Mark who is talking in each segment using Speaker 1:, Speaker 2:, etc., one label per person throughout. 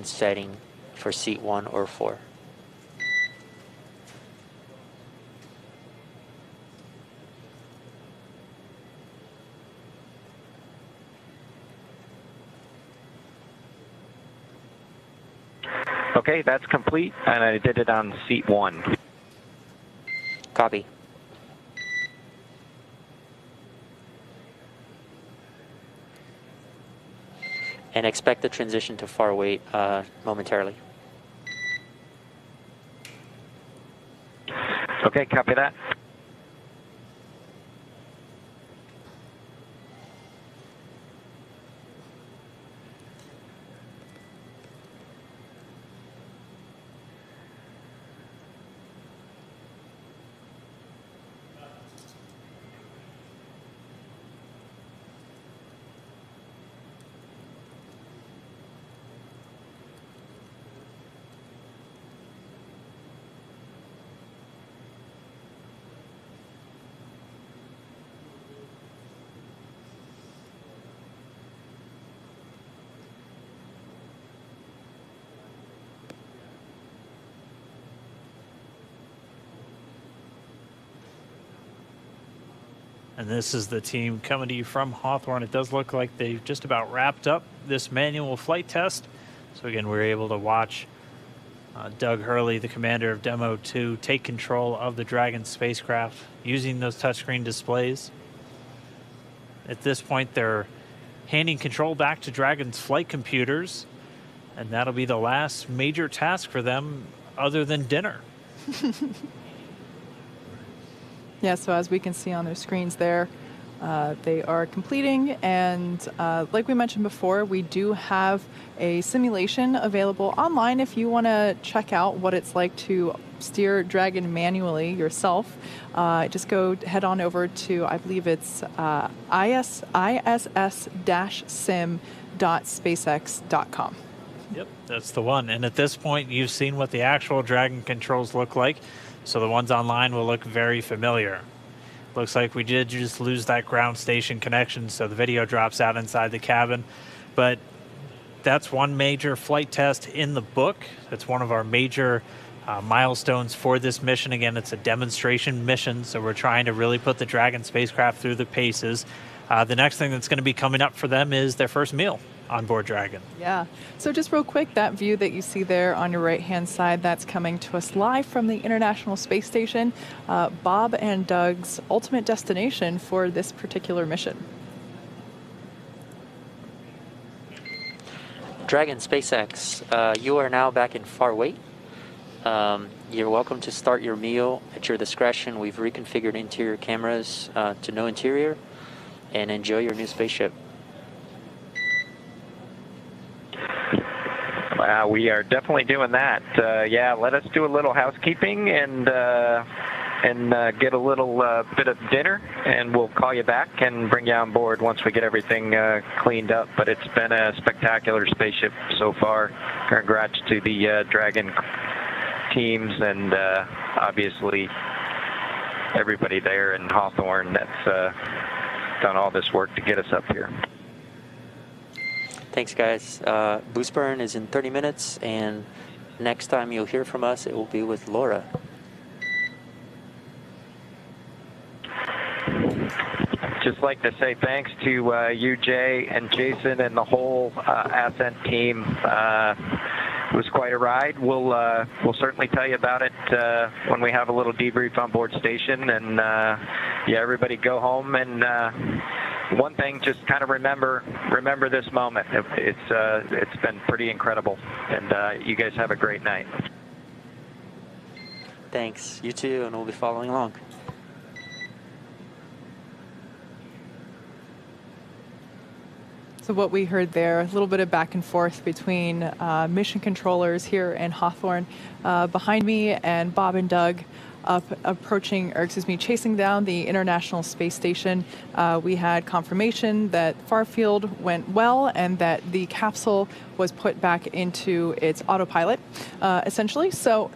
Speaker 1: setting for seat 1 or 4.
Speaker 2: Okay, that's complete, and I did it on seat 1.
Speaker 1: Copy. And expect the transition to far weight momentarily.
Speaker 2: Okay, copy that.
Speaker 3: And this is the team coming to you from Hawthorne. It does look like they've just about wrapped up this manual flight test. So again, we're able to watch Doug Hurley, the commander of Demo 2, take control of the Dragon spacecraft using those touchscreen displays. At this point, they're handing control back to Dragon's flight computers, and that'll be the last major task for them other than dinner.
Speaker 4: Yeah, so as we can see on their screens there, they are completing, and like we mentioned before, we do have a simulation available online if you want to check out what it's like to steer Dragon manually yourself. Just head on over to, I believe it's iss-sim.spacex.com.
Speaker 3: Yep, that's the one. And at this point, you've seen what the actual Dragon controls look like. So the ones online will look very familiar. Looks like we did just lose that ground station connection, so the video drops out inside the cabin. But that's one major flight test in the book. That's one of our major milestones for this mission. Again, it's a demonstration mission, so we're trying to really put the Dragon spacecraft through the paces. The next thing that's going to be coming up for them is their first meal on board Dragon.
Speaker 4: Yeah. So just real quick, that view that you see there on your right-hand side, that's coming to us live from the International Space Station, Bob and Doug's ultimate destination for this particular mission.
Speaker 1: Dragon SpaceX, you are now back in far weight. You're welcome to start your meal at your discretion. We've reconfigured interior cameras to no interior, and enjoy your new spaceship.
Speaker 2: We are definitely doing that. Yeah, let us do a little housekeeping and get a little bit of dinner, and we'll call you back and bring you on board once we get everything cleaned up. But it's been a spectacular spaceship so far. Congrats to the Dragon teams and obviously everybody there in Hawthorne that's done all this work to get us up here.
Speaker 1: Thanks, guys. Boost burn is in 30 minutes, and next time you'll hear from us, it will be with Laura.
Speaker 2: Just like to say thanks to you, Jay, and Jason, and the whole Ascent team. It was quite a ride. We'll certainly tell you about it when we have a little debrief on board station. And yeah, everybody go home and. One thing, just kind of remember this moment. It's been pretty incredible, and you guys have a great night.
Speaker 1: Thanks. You too, and we'll be following along.
Speaker 4: So what we heard there, a little bit of back and forth between mission controllers here in Hawthorne. Behind me and Bob and Doug chasing down the International Space Station. We had confirmation that Farfield went well and that the capsule was put back into its autopilot, essentially. So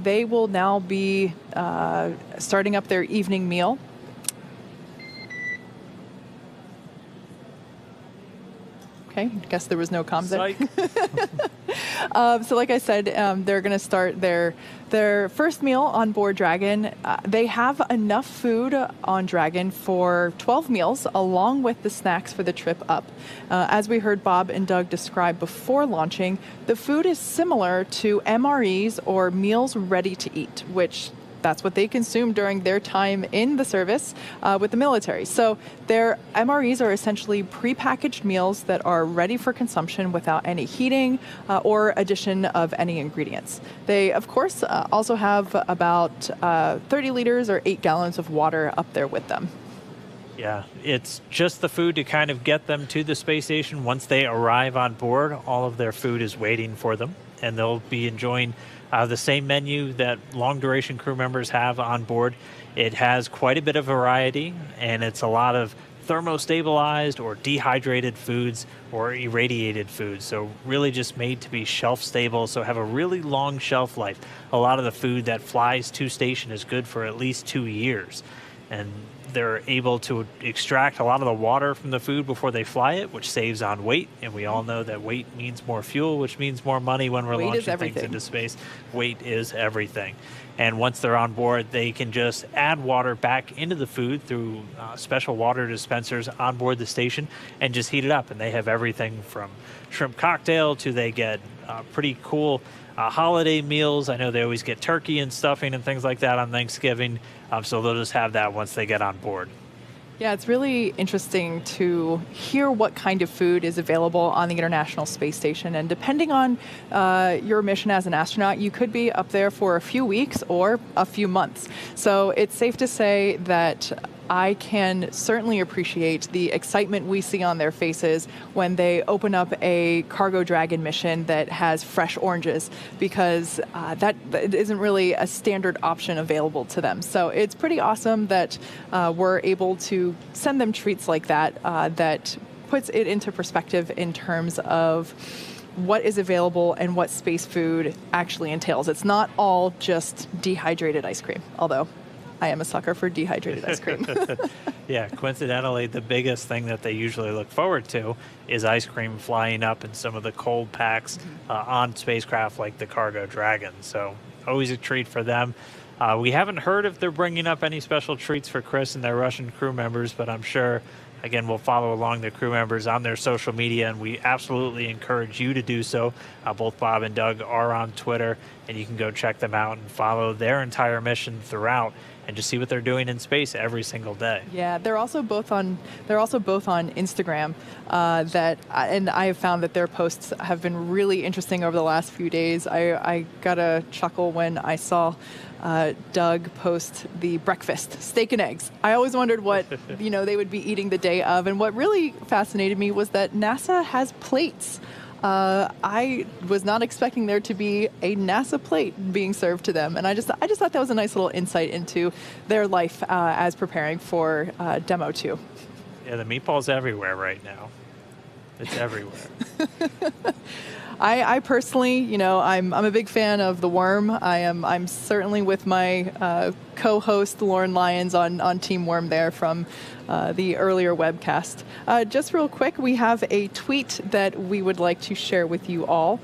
Speaker 4: they will now be starting up their evening meal. Okay, I guess there was no comms there. So like I said, they're going to start their first meal on board Dragon. They have enough food on Dragon for 12 meals, along with the snacks for the trip up. As we heard Bob and Doug describe before launching, the food is similar to MREs or meals ready to eat, which that's what they consume during their time in the service with the military. So their MREs are essentially prepackaged meals that are ready for consumption without any heating or addition of any ingredients. They, of course, also have about 30 liters or 8 gallons of water up there with them.
Speaker 3: Yeah, it's just the food to kind of get them to the space station. Once they arrive on board, all of their food is waiting for them, and they'll be enjoying the same menu that long-duration crew members have on board. It has quite a bit of variety, and it's a lot of thermostabilized or dehydrated foods or irradiated foods. So really just made to be shelf-stable, so have a really long shelf life. A lot of the food that flies to station is good for at least 2 years. And they're able to extract a lot of the water from the food before they fly it, which saves on weight. And we all know that weight means more fuel, which means more money when we're launching things into space. Weight is everything. And once they're on board, they can just add water back into the food through special water dispensers on board the station and just heat it up. And they have everything from shrimp cocktail to they get pretty cool holiday meals. I know they always get turkey and stuffing and things like that on Thanksgiving. So they'll just have that once they get on board.
Speaker 4: Yeah, it's really interesting to hear what kind of food is available on the International Space Station. And depending on your mission as an astronaut, you could be up there for a few weeks or a few months. So it's safe to say that I can certainly appreciate the excitement we see on their faces when they open up a Cargo Dragon mission that has fresh oranges, because that isn't really a standard option available to them. So it's pretty awesome that we're able to send them treats like that, that puts it into perspective in terms of what is available and what space food actually entails. It's not all just dehydrated ice cream, although I am a sucker for dehydrated ice cream.
Speaker 3: Yeah, coincidentally, the biggest thing that they usually look forward to is ice cream flying up in some of the cold packs on spacecraft like the Cargo Dragon. So always a treat for them. We haven't heard if they're bringing up any special treats for Chris and their Russian crew members, but I'm sure, again, we'll follow along the crew members on their social media, and we absolutely encourage you to do so. Both Bob and Doug are on Twitter, and you can go check them out and follow their entire mission throughout and just see what they're doing in space every single day.
Speaker 4: Yeah, they're also both on Instagram. And I have found that their posts have been really interesting over the last few days. I got a chuckle when I saw Doug post the breakfast, steak and eggs. I always wondered what they would be eating the day of, and what really fascinated me was that NASA has plates. I was not expecting there to be a NASA plate being served to them, and I just thought that was a nice little insight into their life as preparing for Demo 2.
Speaker 3: Yeah, the meatball's everywhere right now. It's everywhere.
Speaker 4: I personally, I'm a big fan of the Worm. I'm certainly with my co-host Lauren Lyons on Team Worm there from the earlier webcast. Just real quick, we have a tweet that we would like to share with you all.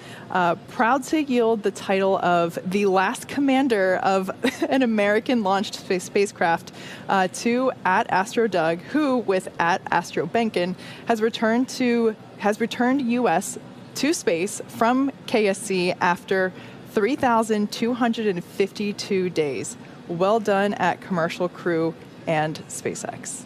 Speaker 4: Proud to yield the title of the last commander of an American launched spacecraft to @AstroDoug, who with @AstroBenkin has returned U.S. to space from KSC after 3,252 days. Well done at commercial crew and SpaceX.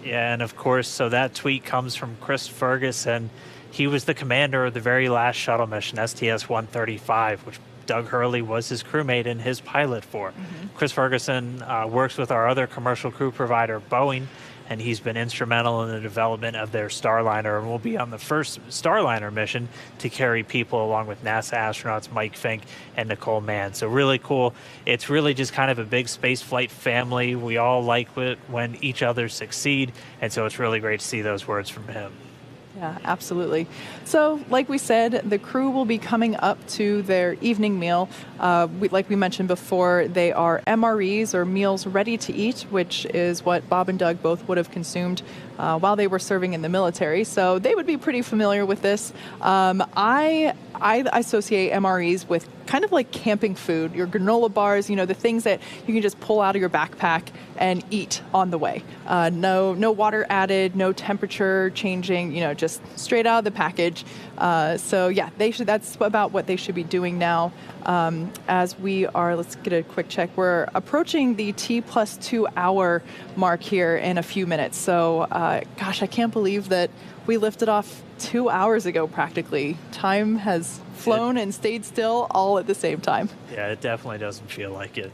Speaker 3: Yeah, and of course, so that tweet comes from Chris Ferguson. He was the commander of the very last shuttle mission, STS-135, which Doug Hurley was his crewmate and his pilot for. Chris Ferguson works with our other commercial crew provider, Boeing, and he's been instrumental in the development of their Starliner, and will be on the first Starliner mission to carry people along with NASA astronauts Mike Fink and Nicole Mann. So really cool. It's really just kind of a big space flight family. We all like it when each other succeed, and so it's really great to see those words from him.
Speaker 4: Yeah, absolutely. So, like we said, the crew will be coming up to their evening meal. Like we mentioned before, they are MREs, or meals ready to eat, which is what Bob and Doug both would have consumed while they were serving in the military. So they would be pretty familiar with this. I associate MREs with kind of like camping food, your granola bars, the things that you can just pull out of your backpack and eat on the way. No water added, no temperature changing, just straight out of the package. So yeah, that's about what they should be doing now. As we are, let's get a quick check. We're approaching the T+2 hour mark here in a few minutes. So gosh, I can't believe that we lifted off 2 hours ago practically. Time has flown and stayed still all at the same time.
Speaker 3: Yeah, it definitely doesn't feel like it.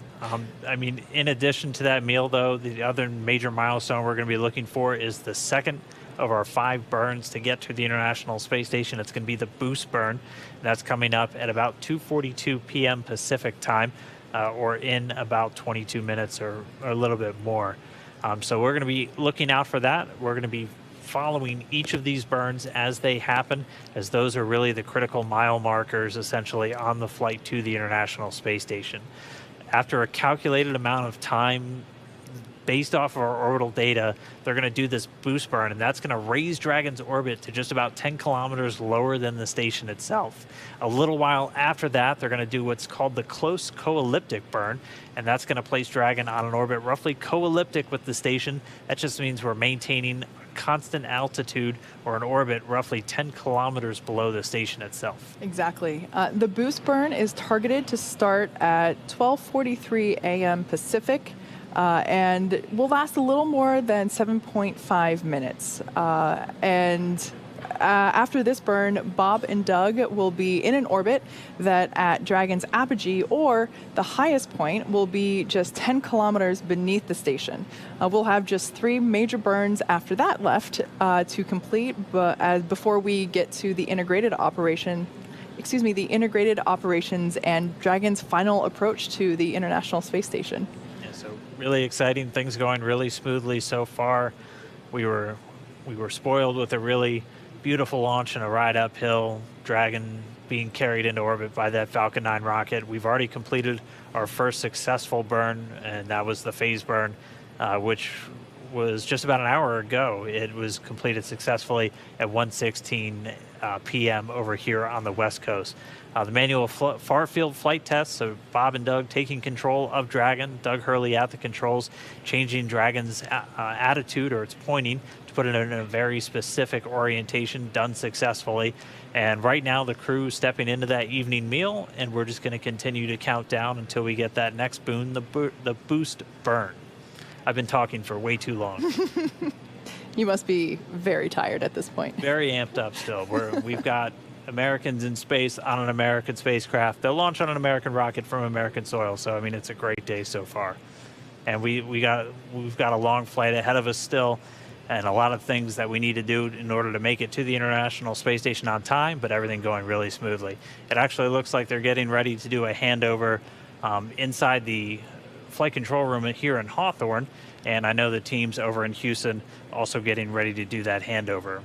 Speaker 3: I mean, in addition to that meal, though, the other major milestone we're going to be looking for is the second of our 5 burns to get to the International Space Station. It's going to be the boost burn. That's coming up at about 2:42 p.m. Pacific time, or in about 22 minutes or a little bit more. So we're going to be looking out for that. We're going to be following each of these burns as they happen, as those are really the critical mile markers essentially on the flight to the International Space Station. After a calculated amount of time based off of our orbital data, they're going to do this boost burn, and that's going to raise Dragon's orbit to just about 10 kilometers lower than the station itself. A little while after that, they're going to do what's called the close co-elliptic burn, and that's going to place Dragon on an orbit roughly co-elliptic with the station. That just means we're maintaining constant altitude, or an orbit roughly 10 kilometers below the station itself.
Speaker 4: Exactly. The boost burn is targeted to start at 12:43 a.m. Pacific, and will last a little more than 7.5 minutes. After this burn, Bob and Doug will be in an orbit that at Dragon's apogee, or the highest point, will be just 10 kilometers beneath the station. We'll have just 3 major burns after that left to complete, but before we get to the integrated operations and Dragon's final approach to the International Space Station.
Speaker 3: Yeah, so really exciting, things going really smoothly so far. We were spoiled with a really beautiful launch and a ride uphill, Dragon being carried into orbit by that Falcon 9 rocket. We've already completed our first successful burn, and that was the phase burn, which was just about an hour ago. It was completed successfully at 1:16 p.m. over here on the West Coast. The manual far-field flight test, so Bob and Doug taking control of Dragon, Doug Hurley at the controls, changing Dragon's attitude, or its pointing, to put it in a very specific orientation, done successfully. And right now the crew is stepping into that evening meal, and we're just going to continue to count down until we get that next boon, the boost burn. I've been talking for way too long.
Speaker 4: You must be very tired at this point.
Speaker 3: Very amped up still. We've got Americans in space on an American spacecraft. They'll launch on an American rocket from American soil. So, I mean, it's a great day so far. And we've got a long flight ahead of us still, and a lot of things that we need to do in order to make it to the International Space Station on time, but everything going really smoothly. It actually looks like they're getting ready to do a handover inside the flight control room here in Hawthorne, and I know the teams over in Houston also getting ready to do that handover.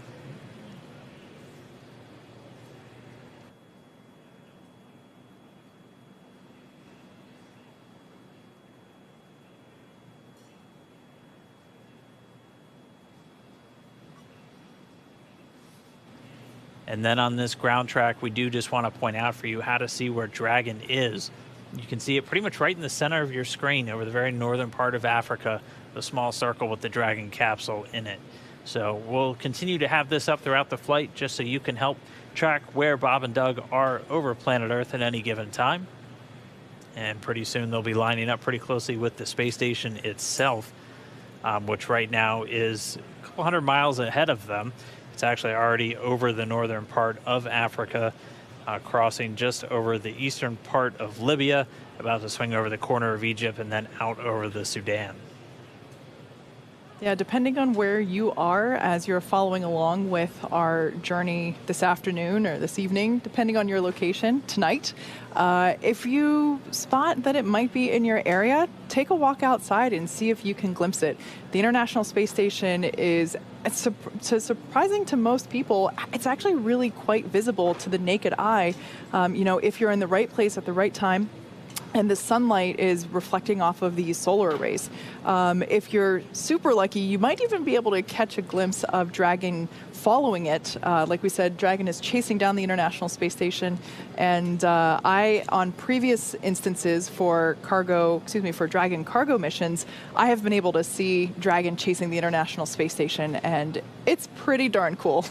Speaker 3: And then on this ground track, we do just want to point out for you how to see where Dragon is. You can see it pretty much right in the center of your screen over the very northern part of Africa, the small circle with the Dragon capsule in it. So we'll continue to have this up throughout the flight just so you can help track where Bob and Doug are over planet Earth at any given time. And pretty soon they'll be lining up pretty closely with the space station itself, which right now is a couple hundred miles ahead of them. It's actually already over the northern part of Africa, crossing just over the eastern part of Libya, about to swing over the corner of Egypt, and then out over the Sudan.
Speaker 4: Yeah, depending on where you are as you're following along with our journey this afternoon or this evening, depending on your location tonight, if you spot that it might be in your area, take a walk outside and see if you can glimpse it. The International Space Station is so surprising to most people, it's actually really quite visible to the naked eye. If you're in the right place at the right time, and the sunlight is reflecting off of these solar arrays. If you're super lucky, you might even be able to catch a glimpse of Dragon following it. Like we said, Dragon is chasing down the International Space Station, and on previous instances for Dragon cargo missions, I have been able to see Dragon chasing the International Space Station, and it's pretty darn cool.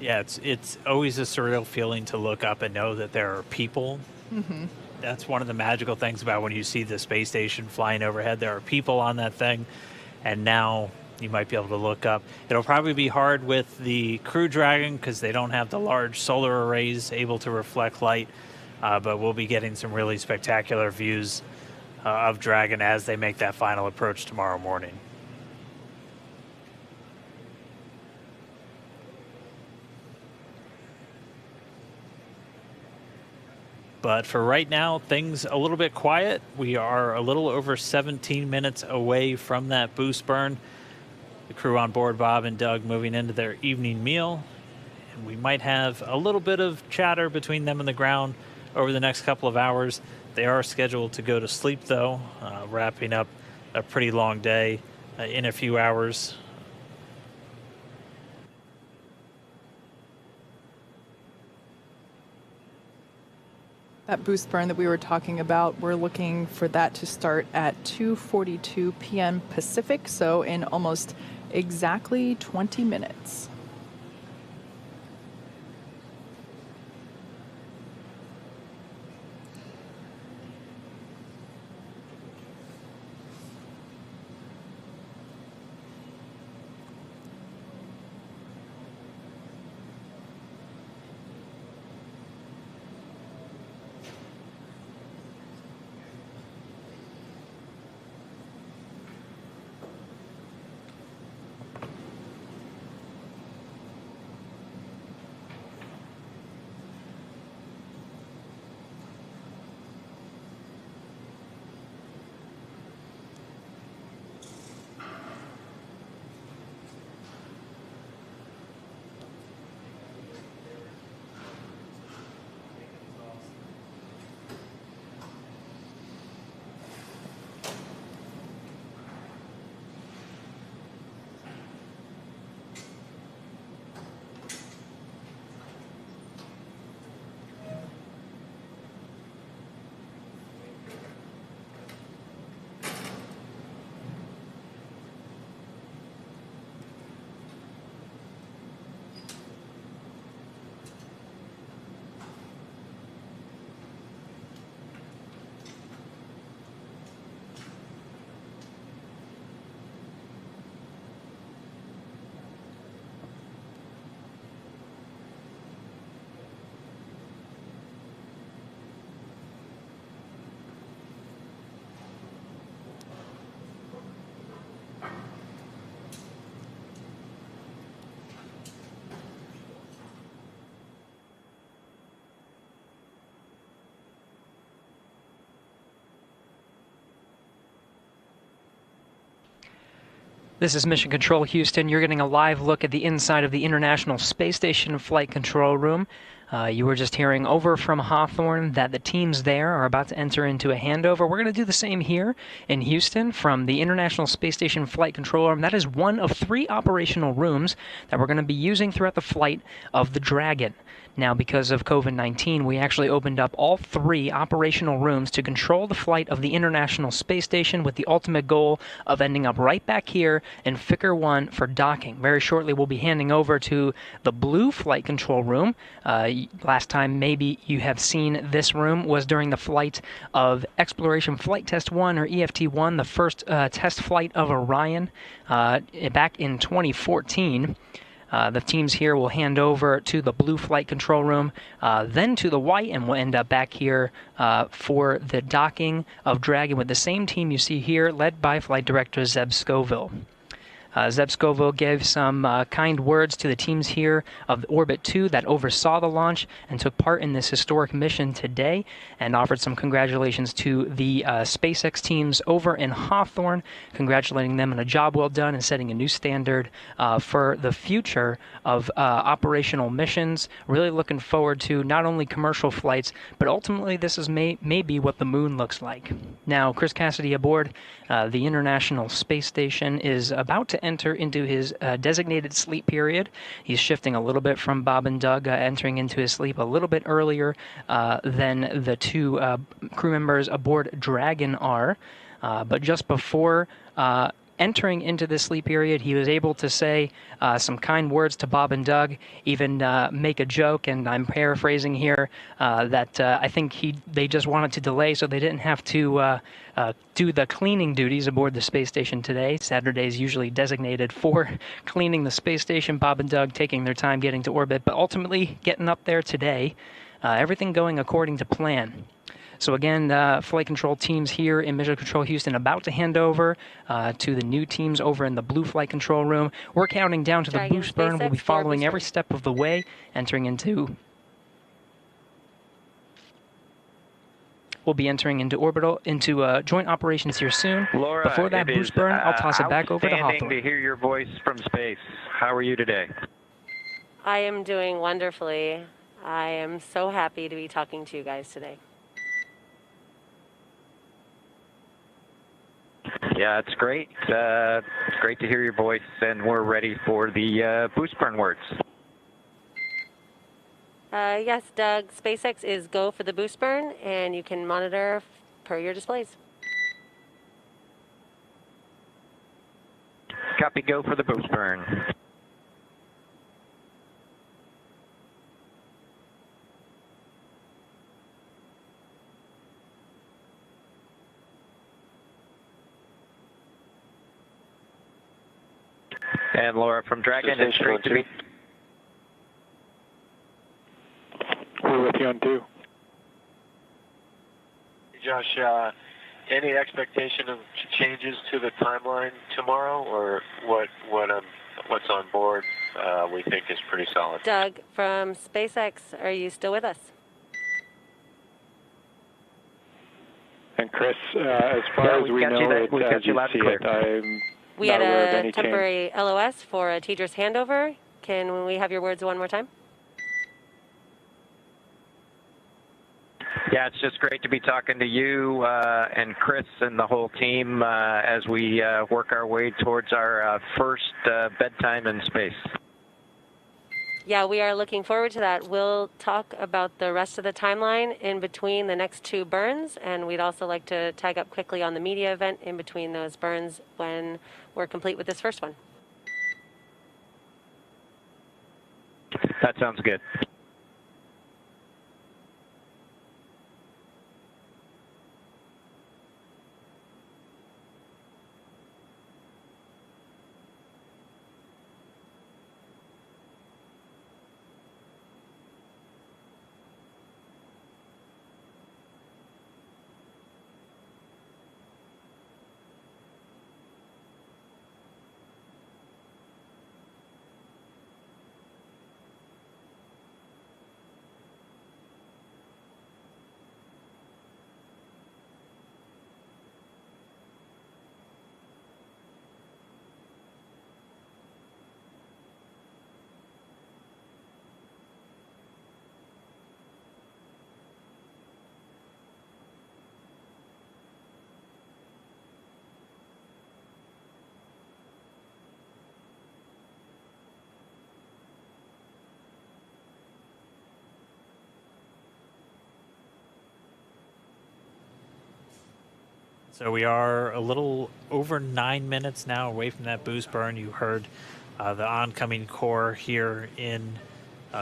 Speaker 3: Yeah, it's always a surreal feeling to look up and know that there are people.
Speaker 4: Mm-hmm.
Speaker 3: That's one of the magical things about when you see the space station flying overhead. There are people on that thing, and now you might be able to look up. It'll probably be hard with the Crew Dragon because they don't have the large solar arrays able to reflect light, but we'll be getting some really spectacular views of Dragon as they make that final approach tomorrow morning. But for right now, things a little bit quiet. We are a little over 17 minutes away from that boost burn. The crew on board, Bob and Doug, moving into their evening meal. And we might have a little bit of chatter between them and the ground over the next couple of hours. They are scheduled to go to sleep, though, wrapping up a pretty long day in a few hours.
Speaker 4: That boost burn that we were talking about, we're looking for that to start at 2:42 p.m. Pacific, so in almost exactly 20 minutes.
Speaker 5: This is Mission Control Houston. You're getting a live look at the inside of the International Space Station Flight Control Room. You were just hearing over from Hawthorne that the teams there are about to enter into a handover. We're going to do the same here in Houston from the International Space Station Flight Control Room. That is one of 3 operational rooms that we're going to be using throughout the flight of the Dragon. Now, because of COVID-19, we actually opened up all 3 operational rooms to control the flight of the International Space Station with the ultimate goal of ending up right back here in Ficker 1 for docking. Very shortly, we'll be handing over to the blue flight control room. Last time maybe you have seen this room was during the flight of Exploration Flight Test 1, or EFT-1, the first test flight of Orion back in 2014. The teams here will hand over to the blue flight control room, then to the white, and we'll end up back here for the docking of Dragon with the same team you see here, led by Flight Director Zeb Scoville. Zeb Scoville gave some kind words to the teams here of Orbit 2 that oversaw the launch and took part in this historic mission today, and offered some congratulations to the SpaceX teams over in Hawthorne, congratulating them on a job well done and setting a new standard for the future of operational missions. Really looking forward to not only commercial flights, but ultimately this is maybe what the moon looks like. Now, Chris Cassidy aboard the International Space Station is about to enter into his designated sleep period. He's shifting a little bit from Bob and Doug, entering into his sleep a little bit earlier than the two crew members aboard Dragon are. But just before entering into this sleep period, he was able to say some kind words to Bob and Doug, even make a joke, and I'm paraphrasing here, that I think they just wanted to delay so they didn't have to do the cleaning duties aboard the space station today. Saturday is usually designated for cleaning the space station. Bob and Doug taking their time getting to orbit, but ultimately getting up there today. Everything going according to plan. So again, flight control teams here in Mission Control Houston about to hand over to the new teams over in the blue flight control room. We're counting down to the boost burn. We'll be following every step of the way, entering into orbital, into joint operations here soon.
Speaker 2: Laura,
Speaker 5: before that boost burn, I'll toss it back over to Hawthorne.
Speaker 2: Outstanding to hear your voice from space. How are you today?
Speaker 6: I am doing wonderfully. I am so happy to be talking to you guys today.
Speaker 2: Yeah, it's great. It's great to hear your voice, and we're ready for the boost burn words.
Speaker 6: Yes, Doug, SpaceX is go for the boost burn, and you can monitor per your displays.
Speaker 2: Copy, go for the boost burn. And Laura from Dragon, it's great to be.
Speaker 7: We're with you on 2.
Speaker 8: Josh, any expectation of changes to the timeline tomorrow, or what's on board we think is pretty solid?
Speaker 6: Doug from SpaceX, are you still with us?
Speaker 7: And Chris, as far as we know it, as you see it,
Speaker 6: We had a temporary LOS for a teacher's handover. Can we have your words one more time?
Speaker 2: Yeah, it's just great to be talking to you and Chris and the whole team as we work our way towards our first bedtime in space.
Speaker 6: Yeah, we are looking forward to that. We'll talk about the rest of the timeline in between the next 2 burns, and we'd also like to tag up quickly on the media event in between those burns when we're complete with this first one.
Speaker 2: That sounds good.
Speaker 3: So we are a little over 9 minutes now away from that boost burn. You heard the oncoming core here in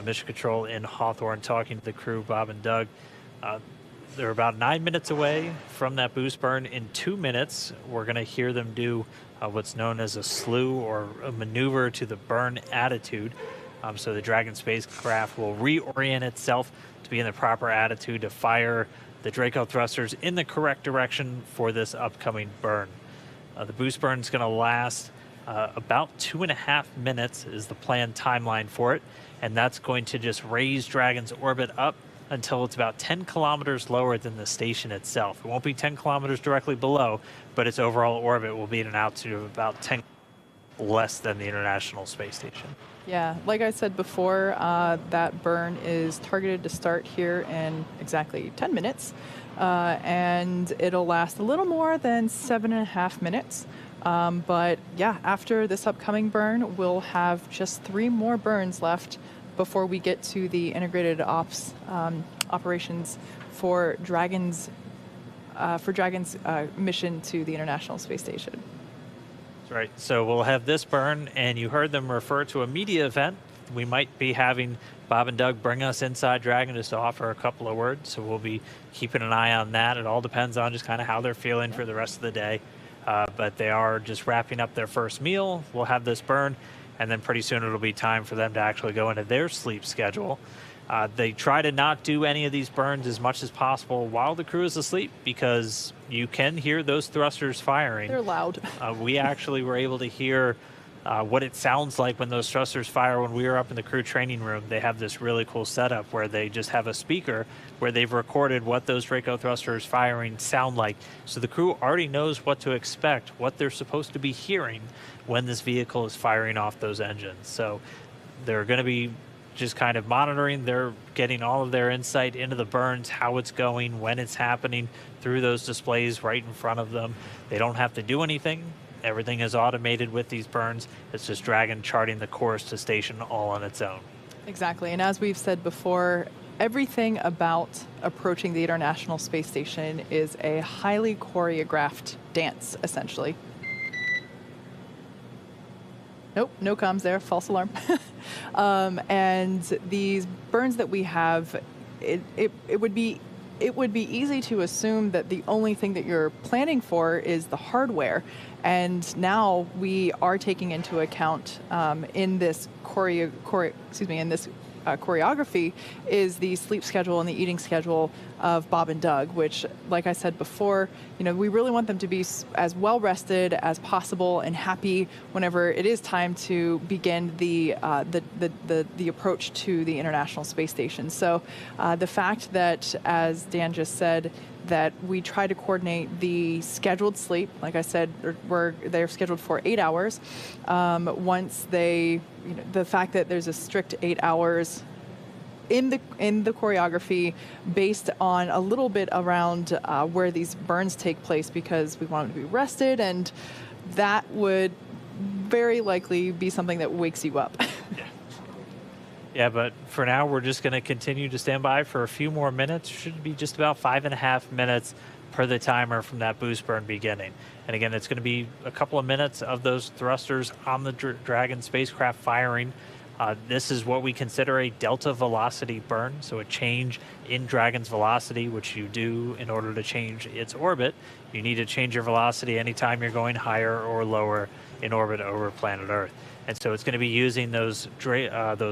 Speaker 3: Mission Control in Hawthorne talking to the crew, Bob and Doug. They're about 9 minutes away from that boost burn. In 2 minutes, we're going to hear them do what's known as a slew or a maneuver to the burn attitude. So the Dragon spacecraft will reorient itself to be in the proper attitude to fire the Draco thrusters in the correct direction for this upcoming burn. The boost burn is going to last About 2.5 minutes is the planned timeline for it, and that's going to just raise Dragon's orbit up until it's about 10 kilometers lower than the station itself. It won't be 10 kilometers directly below, but its overall orbit will be at an altitude of about 10 less than the International Space Station.
Speaker 4: Yeah, like I said before, that burn is targeted to start here in exactly 10 minutes, and it'll last a little more than 7.5 minutes. But yeah, after this upcoming burn, we'll have just 3 more burns left before we get to the integrated operations for Dragon's mission to the International Space Station.
Speaker 3: That's right. So we'll have this burn, and you heard them refer to a media event. We might be having Bob and Doug bring us inside Dragon just to offer a couple of words. So we'll be keeping an eye on that. It all depends on just kind of how they're feeling for the rest of the day. But they are just wrapping up their first meal. We'll have this burn, and then pretty soon it'll be time for them to actually go into their sleep schedule. They try to not do any of these burns as much as possible while the crew is asleep because you can hear those thrusters firing.
Speaker 4: They're loud.
Speaker 3: We actually were able to hear what it sounds like when those thrusters fire. When we were up in the crew training room, they have this really cool setup where they just have a speaker where they've recorded what those Draco thrusters firing sound like. So the crew already knows what to expect, what they're supposed to be hearing when this vehicle is firing off those engines. So they're going to be just kind of monitoring. They're getting all of their insight into the burns, how it's going, when it's happening through those displays right in front of them. They don't have to do anything. Everything is automated with these burns. It's just Dragon charting the course to station all on its own.
Speaker 4: Exactly. And as we've said before, everything about approaching the International Space Station is a highly choreographed dance, essentially. Nope, no comms there, false alarm. And these burns that we have, it would be easy to assume that the only thing that you're planning for is the hardware. And now we are taking into account in this choreography is the sleep schedule and the eating schedule of Bob and Doug, which, like I said before, we really want them to be as well rested as possible and happy whenever it is time to begin the approach to the International Space Station. So the fact that, as Dan just said, that we try to coordinate the scheduled sleep, like I said, they're scheduled for 8 hours. Once they, the fact that there's a strict 8 hours in the choreography based on a little bit around where these burns take place, because we want them to be rested, and that would very likely be something that wakes you up.
Speaker 3: Yeah, but for now, we're just going to continue to stand by for a few more minutes. Should be just about 5.5 minutes per the timer from that boost burn beginning. And again, it's going to be a couple of minutes of those thrusters on the Dragon spacecraft firing. This is what we consider a delta velocity burn, so a change in Dragon's velocity, which you do in order to change its orbit. You need to change your velocity anytime you're going higher or lower in orbit over planet Earth. And so it's going to be using those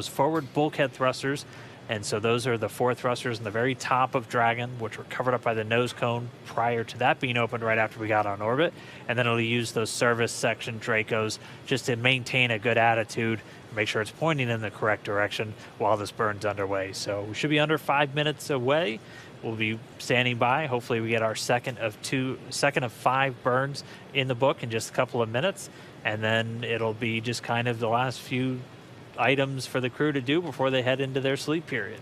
Speaker 3: forward bulkhead thrusters. And so those are the 4 thrusters in the very top of Dragon, which were covered up by the nose cone prior to that being opened right after we got on orbit. And then it'll use those service section Dracos just to maintain a good attitude, make sure it's pointing in the correct direction while this burn's underway. So we should be under 5 minutes away. We'll be standing by. Hopefully we get our second of 5 burns in the book in just a couple of minutes. And then it'll be just kind of the last few items for the crew to do before they head into their sleep period.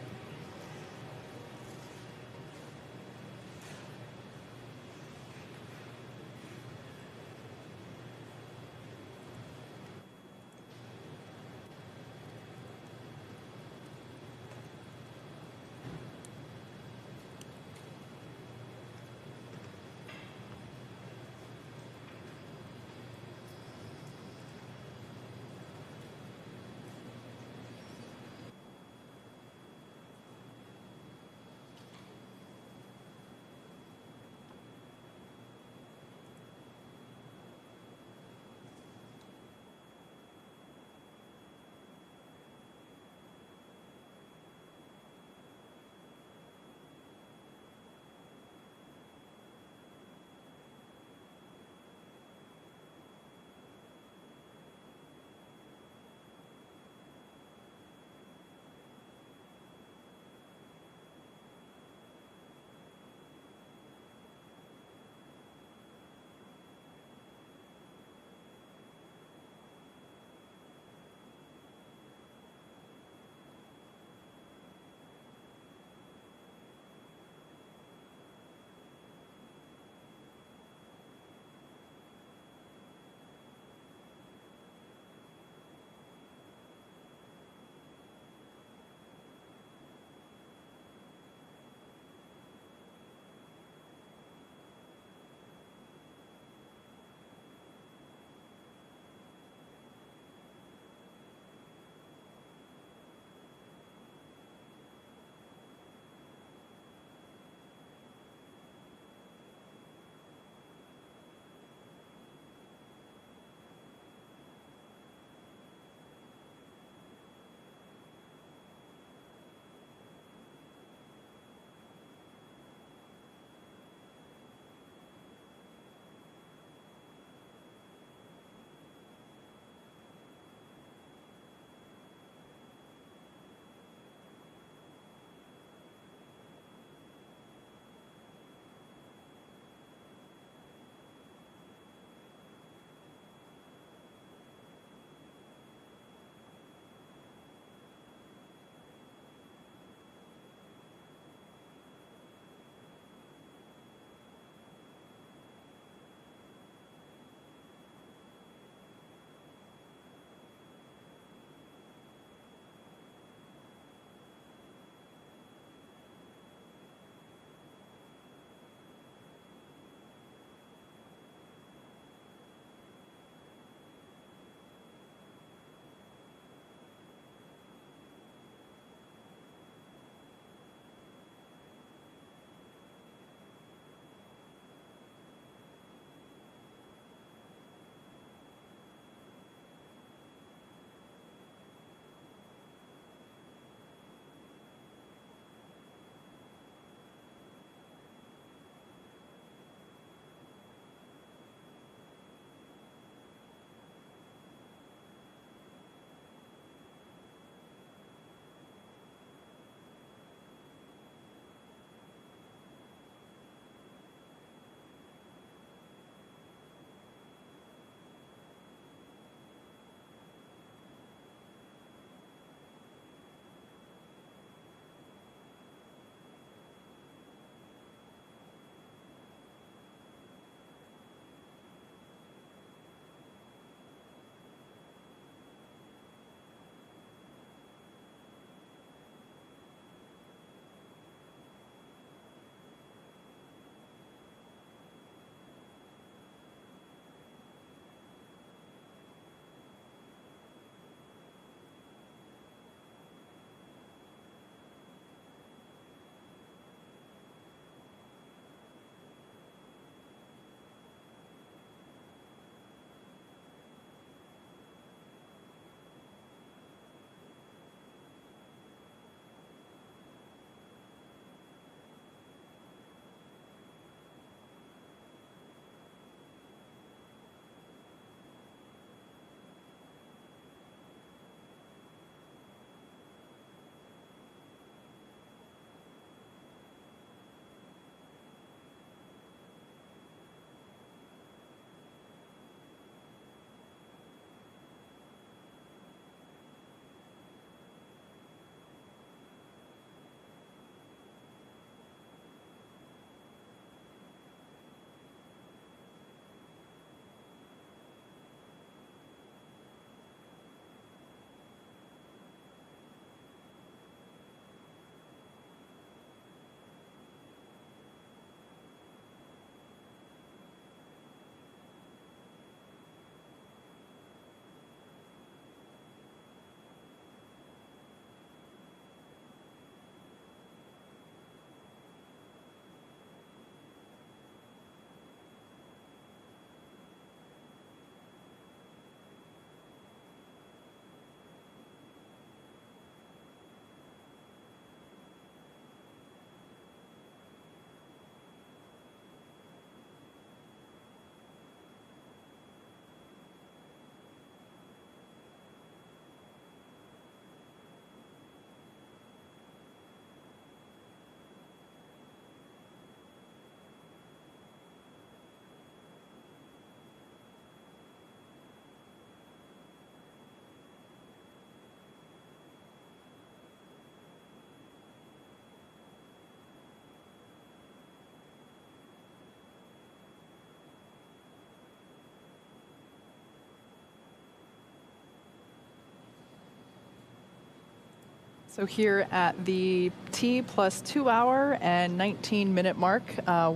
Speaker 4: So here at the T plus 2 hour and 19-minute mark,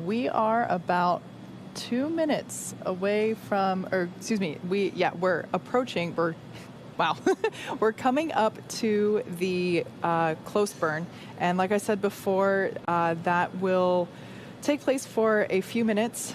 Speaker 4: we are about 2 minutes away from, or excuse me, we're approaching, wow, we're coming up to the close burn. And like I said before, that will take place for a few minutes.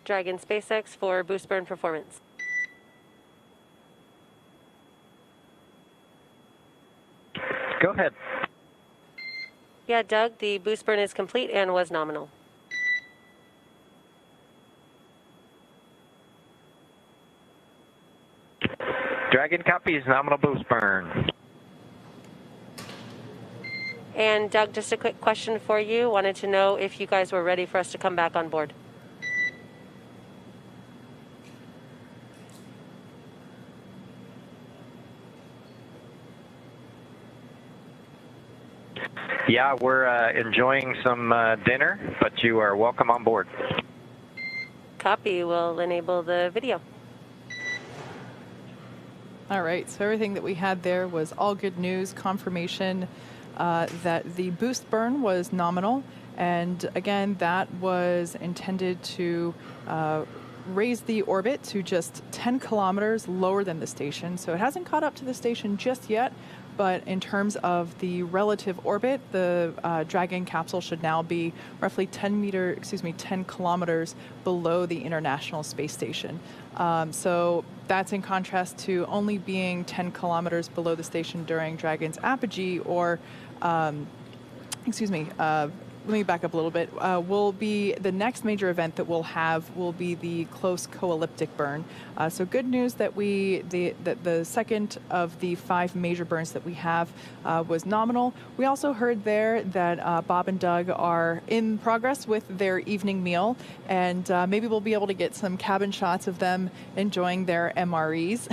Speaker 6: Dragon SpaceX for boost burn performance.
Speaker 2: Go ahead.
Speaker 6: Yeah, Doug, the boost burn is complete and was nominal.
Speaker 2: Dragon copies, nominal boost burn.
Speaker 6: And Doug, just a quick question for you. Wanted to know if you guys were ready for us to come back on board.
Speaker 2: Yeah, we're enjoying some dinner, but you are welcome on board.
Speaker 6: Copy. We'll enable the video.
Speaker 4: All right, so everything that we had there was all good news, confirmation that the boost burn was nominal. And again, that was intended to raise the orbit to just 10 kilometers lower than the station. So it hasn't caught up to the station just yet. But in terms of the relative orbit, the Dragon capsule should now be roughly 10 kilometers below the International Space Station. So that's in contrast to only being 10 kilometers below the station during Dragon's apogee, or, let me back up a little bit. Will be the next major event that we'll have will be the close co-elliptic burn. So good news that the second of the 5 major burns that we have was nominal. We also heard there that Bob and Doug are in progress with their evening meal, and maybe we'll be able to get some cabin shots of them enjoying their MREs.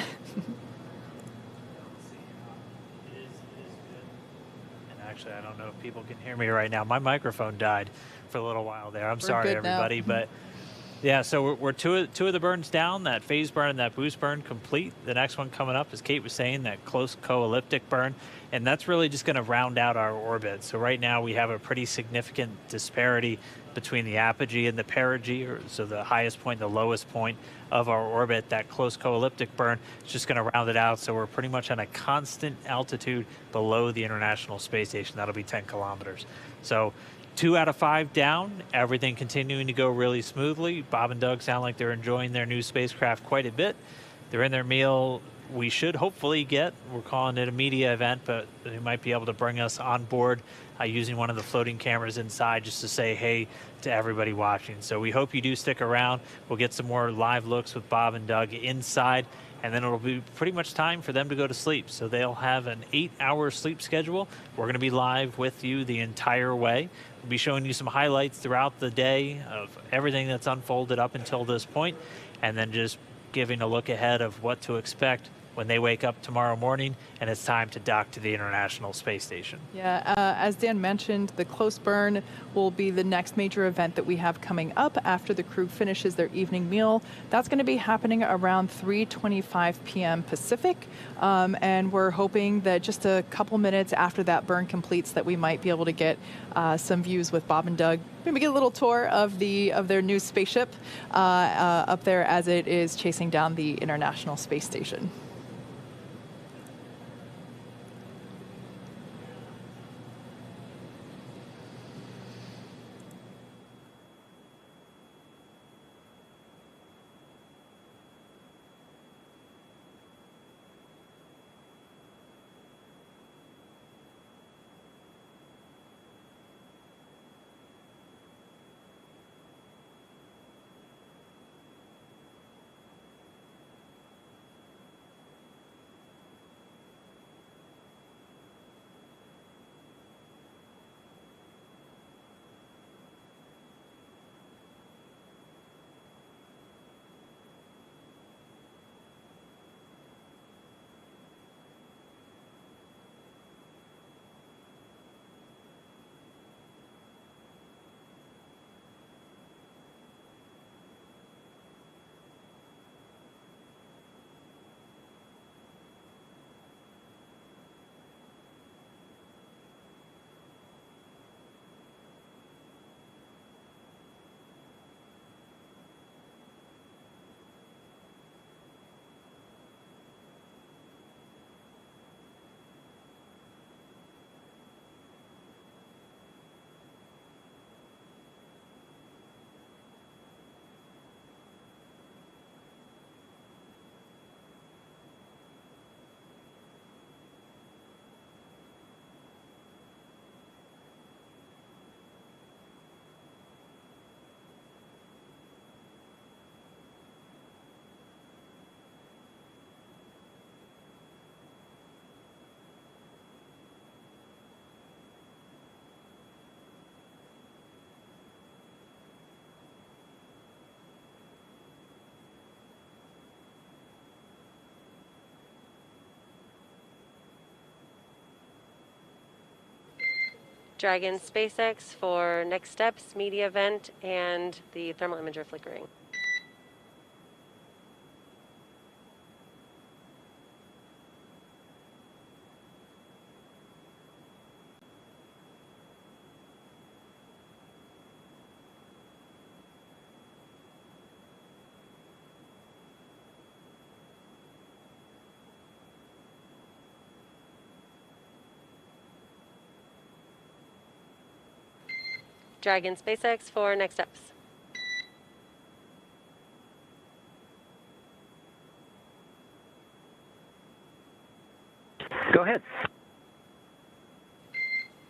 Speaker 3: Actually, I don't know if people can hear me right now. My microphone died for a little while there. I'm sorry, everybody. But yeah, so we're two of the burns down, that phase burn and that boost burn complete. The next one coming up, as Kate was saying, that close co-elliptic burn. And that's really just going to round out our orbit. So right now we have a pretty significant disparity between the apogee and the perigee, so the highest point, the lowest point of our orbit. That close co-elliptic burn is just going to round it out. So we're pretty much on a constant altitude below the International Space Station. That'll be 10 kilometers. So 2 out of 5 down, everything continuing to go really smoothly. Bob and Doug sound like they're enjoying their new spacecraft quite a bit. They're in their meal. We should hopefully get, we're calling it a media event, but they might be able to bring us on board using one of the floating cameras inside just to say hey to everybody watching. So we hope you do stick around. We'll get some more live looks with Bob and Doug inside, and then it'll be pretty much time for them to go to sleep. So they'll have an 8-hour sleep schedule. We're going to be live with you the entire way. We'll be showing you some highlights throughout the day of everything that's unfolded up until this point, and then just giving a look ahead of what to expect when they wake up tomorrow morning and it's time to dock to the International Space Station.
Speaker 4: Yeah, as Dan mentioned, the close burn will be the next major event that we have coming up after the crew finishes their evening meal. That's going to be happening around 3:25 p.m. Pacific, and we're hoping that just a couple minutes after that burn completes that we might be able to get some views with Bob and Doug. Maybe get a little tour of their new spaceship up there as it is chasing down the International Space Station.
Speaker 6: Dragon SpaceX for next steps, media event, and the thermal imager flickering. Dragon SpaceX for next steps.
Speaker 2: Go ahead.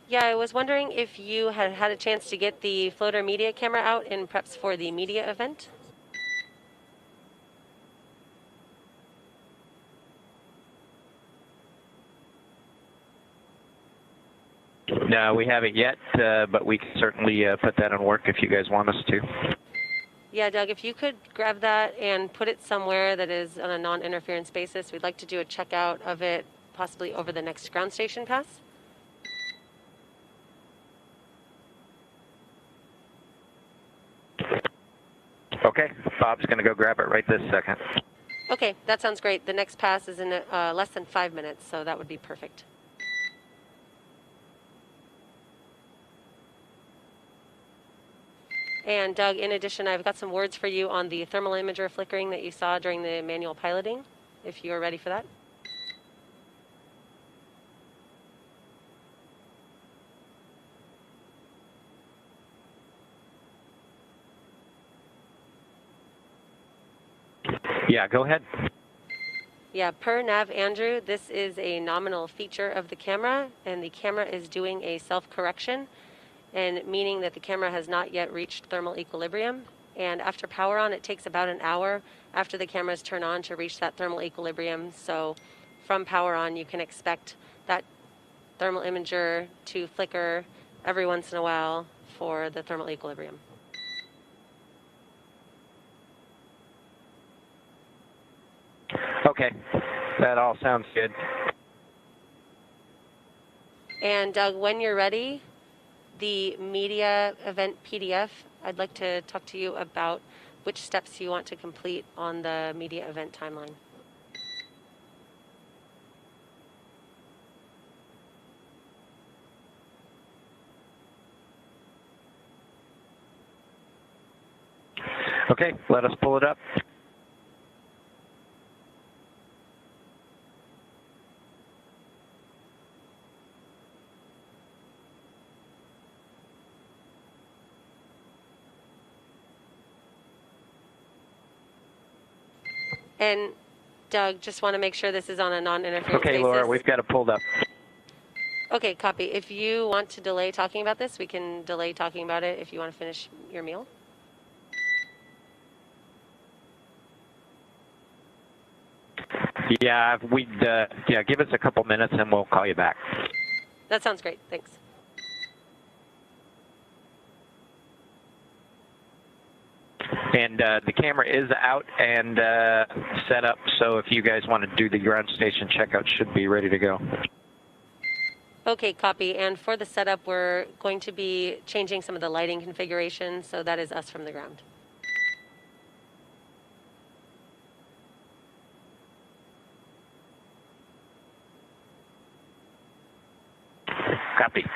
Speaker 6: Yeah, I was wondering if you had had a chance to get the floater media camera out in preps for the media event.
Speaker 2: No, we haven't yet, but we can certainly put that in work if you guys want us to.
Speaker 6: Yeah, Doug, if you could grab that and put it somewhere that is on a non-interference basis, we'd like to do a checkout of it, possibly over the next ground station pass.
Speaker 2: Okay, Bob's going to go grab it right this second.
Speaker 6: Okay, that sounds great. The next pass is in less than 5 minutes, so that would be perfect. And Doug, in addition, I've got some words for you on the thermal imager flickering that you saw during the manual piloting, if you are ready for that.
Speaker 2: Yeah, go ahead.
Speaker 6: Yeah, per Nav Andrew, this is a nominal feature of the camera, and the camera is doing a self-correction, and meaning that the camera has not yet reached thermal equilibrium. And after power on, it takes about an hour after the cameras turn on to reach that thermal equilibrium. So from power on, you can expect that thermal imager to flicker every once in a while for the thermal equilibrium.
Speaker 2: Okay. that all sounds good.
Speaker 6: And Doug, when you're ready, the media event PDF, I'd like to talk to you about which steps you want to complete on the media event timeline.
Speaker 2: Okay, let us pull it up.
Speaker 6: And Doug, just want to make sure this is on a non-interference
Speaker 2: Okay,
Speaker 6: basis.
Speaker 2: Laura, we've got it pulled up.
Speaker 6: Okay, copy. If you want to delay talking about this, we can delay talking about it if you want to finish your meal.
Speaker 2: Yeah, give us a couple minutes and we'll call you back.
Speaker 6: That sounds great. Thanks.
Speaker 2: And the camera is out and set up, so if you guys want to do the ground station checkout, should be ready to go.
Speaker 6: Okay, copy. And for the setup, we're going to be changing some of the lighting configuration, so that is us from the ground.
Speaker 2: Copy.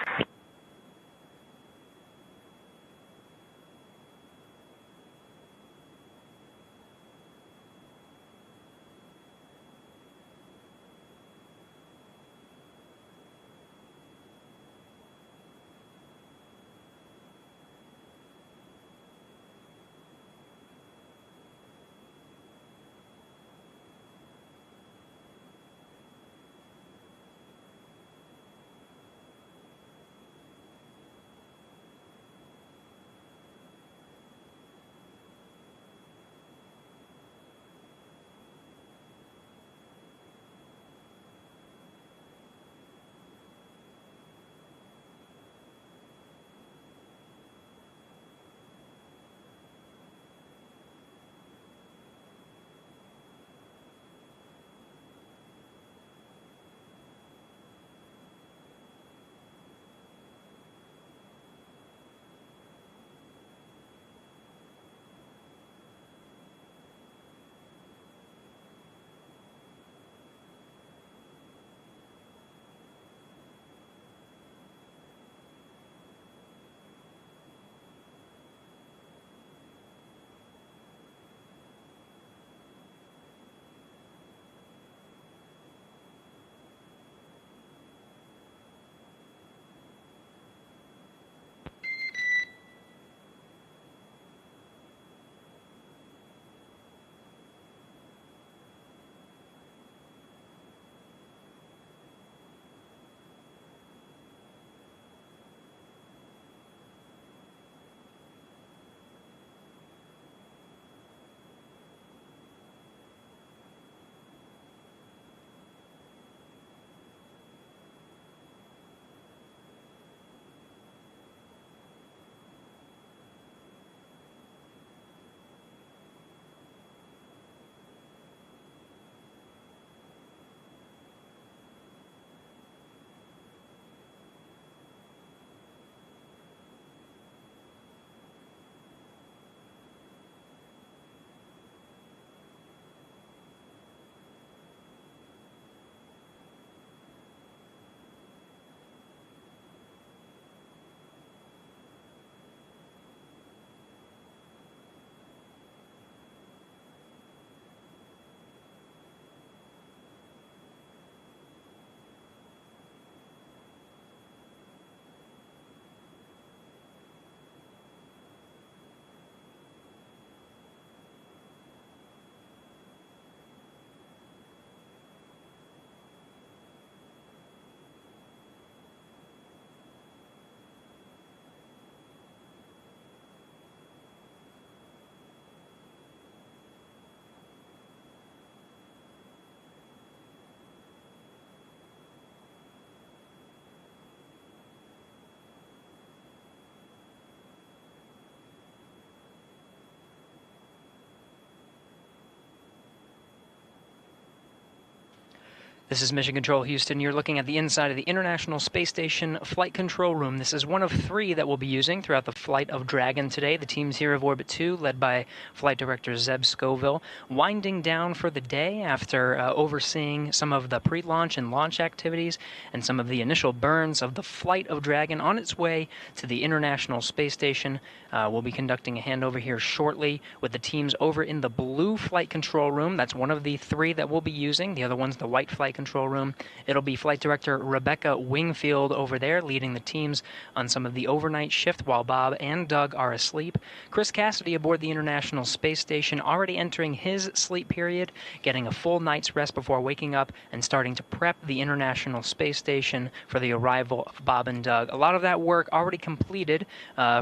Speaker 5: This is Mission Control Houston. You're looking at the inside of the International Space Station Flight Control Room. This is one of 3 that we'll be using throughout the flight of Dragon today. The teams here of Orbit 2, led by Flight Director Zeb Scoville, winding down for the day after overseeing some of the pre-launch and launch activities and some of the initial burns of the flight of Dragon on its way to the International Space Station. We'll be conducting a handover here shortly with the teams over in the blue Flight Control Room. That's one of the 3 that we'll be using. The other one's the white Flight Control Room. It'll be Flight Director Rebecca Wingfield over there leading the teams on some of the overnight shift while Bob and Doug are asleep. Chris Cassidy aboard the International Space Station, already entering his sleep period, getting a full night's rest before waking up and starting to prep the International Space Station for the arrival of Bob and Doug. A lot of that work already completed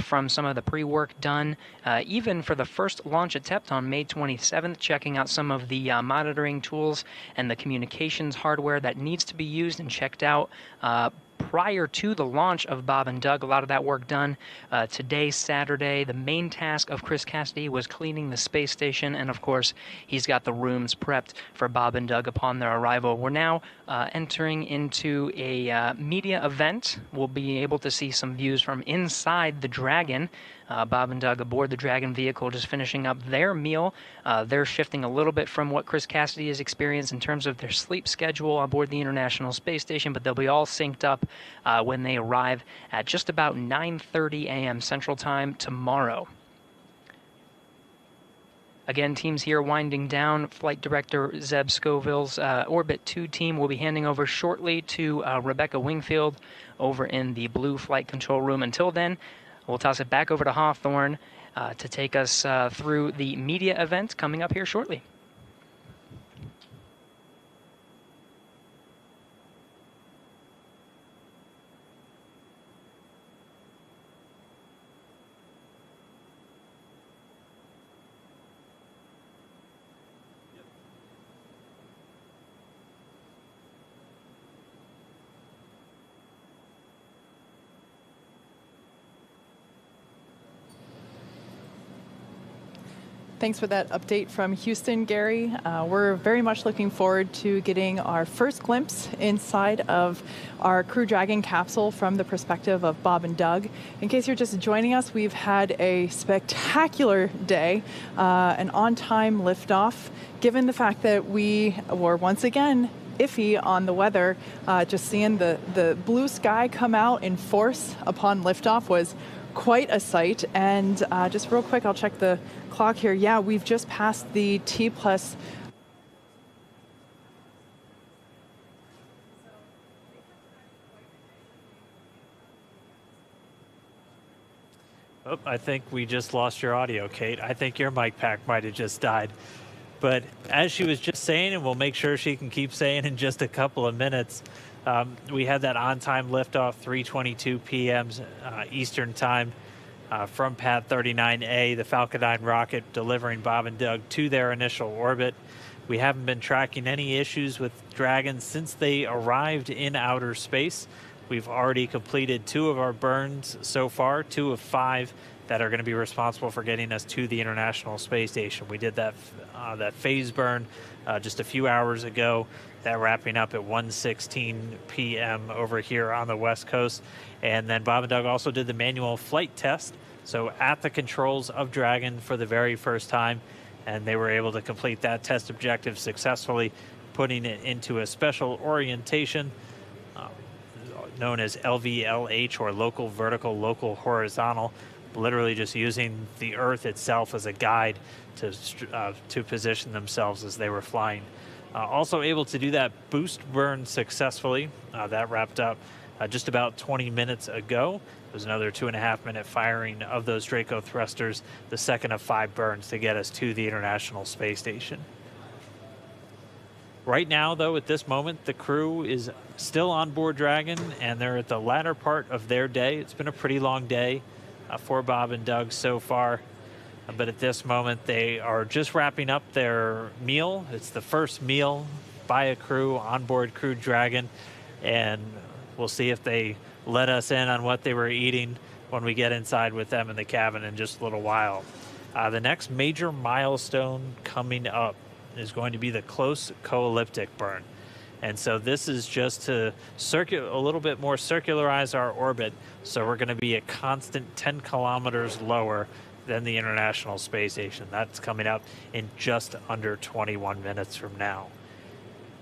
Speaker 5: from some of the pre-work done, even for the first launch attempt on May 27th, checking out some of the monitoring tools and the communications hardware that needs to be used and checked out prior to the launch of Bob and Doug. A lot of that work done. Today, Saturday, the main task of Chris Cassidy was cleaning the space station, and of course, he's got the rooms prepped for Bob and Doug upon their arrival. We're now entering into a media event. We'll be able to see some views from inside the Dragon. Bob and Doug aboard the Dragon vehicle just finishing up their meal. They're shifting a little bit from what Chris Cassidy has experienced in terms of their sleep schedule aboard the International Space Station, but they'll be all synced up when they arrive at just about 9:30 a.m. Central Time tomorrow. Again, teams here winding down. Flight Director Zeb Scoville's Orbit 2 team will be handing over shortly to Rebecca Wingfield over in the blue Flight Control Room. Until then, we'll toss it back over to Hawthorne to take us through the media event coming up here shortly.
Speaker 4: Thanks for that update from Houston, Gary. We're very much looking forward to getting our first glimpse inside of our Crew Dragon capsule from the perspective of Bob and Doug. In case you're just joining us, we've had a spectacular day, an on-time liftoff, given the fact that we were once again iffy on the weather. Just seeing the blue sky come out in force upon liftoff was quite a sight. And just real quick, I'll check the clock here. Yeah, we've just passed the T+.
Speaker 3: Oh, I think we just lost your audio, Kate. I think your mic pack might have just died. But as she was just saying, and we'll make sure she can keep saying in just a couple of minutes, we had that on-time liftoff, 3:22 p.m. Eastern Time from Pad 39A, the Falcon 9 rocket delivering Bob and Doug to their initial orbit. We haven't been tracking any issues with Dragon since they arrived in outer space. We've already completed 2 of our burns so far, 2 of 5 that are going to be responsible for getting us to the International Space Station. We did that phase burn just a few hours ago, that wrapping up at 1:16 p.m. over here on the West Coast. And then Bob and Doug also did the manual flight test, so at the controls of Dragon for the very first time, and they were able to complete that test objective successfully, putting it into a special orientation known as LVLH, or local vertical, local horizontal, literally just using the Earth itself as a guide to position themselves as they were flying. Also able to do that boost burn successfully. That wrapped up just about 20 minutes ago. It was another 2.5-minute firing of those Draco thrusters, the second of 5 burns to get us to the International Space Station. Right now, though, at this moment, the crew is still on board Dragon, and they're at the latter part of their day. It's been a pretty long day for Bob and Doug so far, but at this moment, they are just wrapping up their meal. It's the first meal by a crew on board Crew Dragon, and we'll see if they let us in on what they were eating when we get inside with them in the cabin in just a little while. The next major milestone coming up is going to be the close co-elliptic burn. And so this is just to a little bit more circularize our orbit. So we're going to be a constant 10 kilometers lower than the International Space Station. That's coming up in just under 21 minutes from now.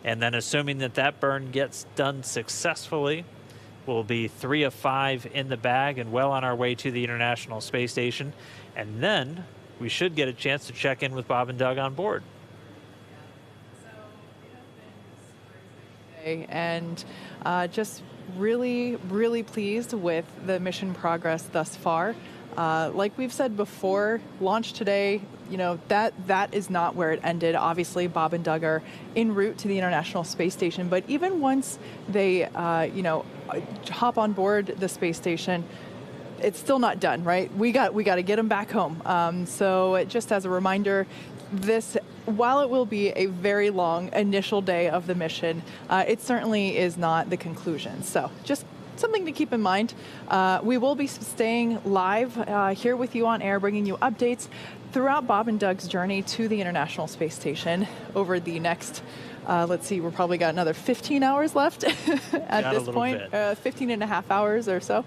Speaker 3: And then assuming that that burn gets done successfully, we'll be 3 of 5 in the bag and well on our way to the International Space Station. And then we should get a chance to check in with Bob and Doug on board.
Speaker 4: And just really, really pleased with the mission progress thus far. Like we've said before, launch today, that is not where it ended. Obviously, Bob and Doug are en route to the International Space Station, but even once they, hop on board the space station, it's still not done, right? We got to get them back home. So just as a reminder, while it will be a very long initial day of the mission, it certainly is not the conclusion. So just something to keep in mind. We will be staying live here with you on air, bringing you updates throughout Bob and Doug's journey to the International Space Station over the next, let's see, we've probably got another 15 hours left at this point, 15 and a half hours or so.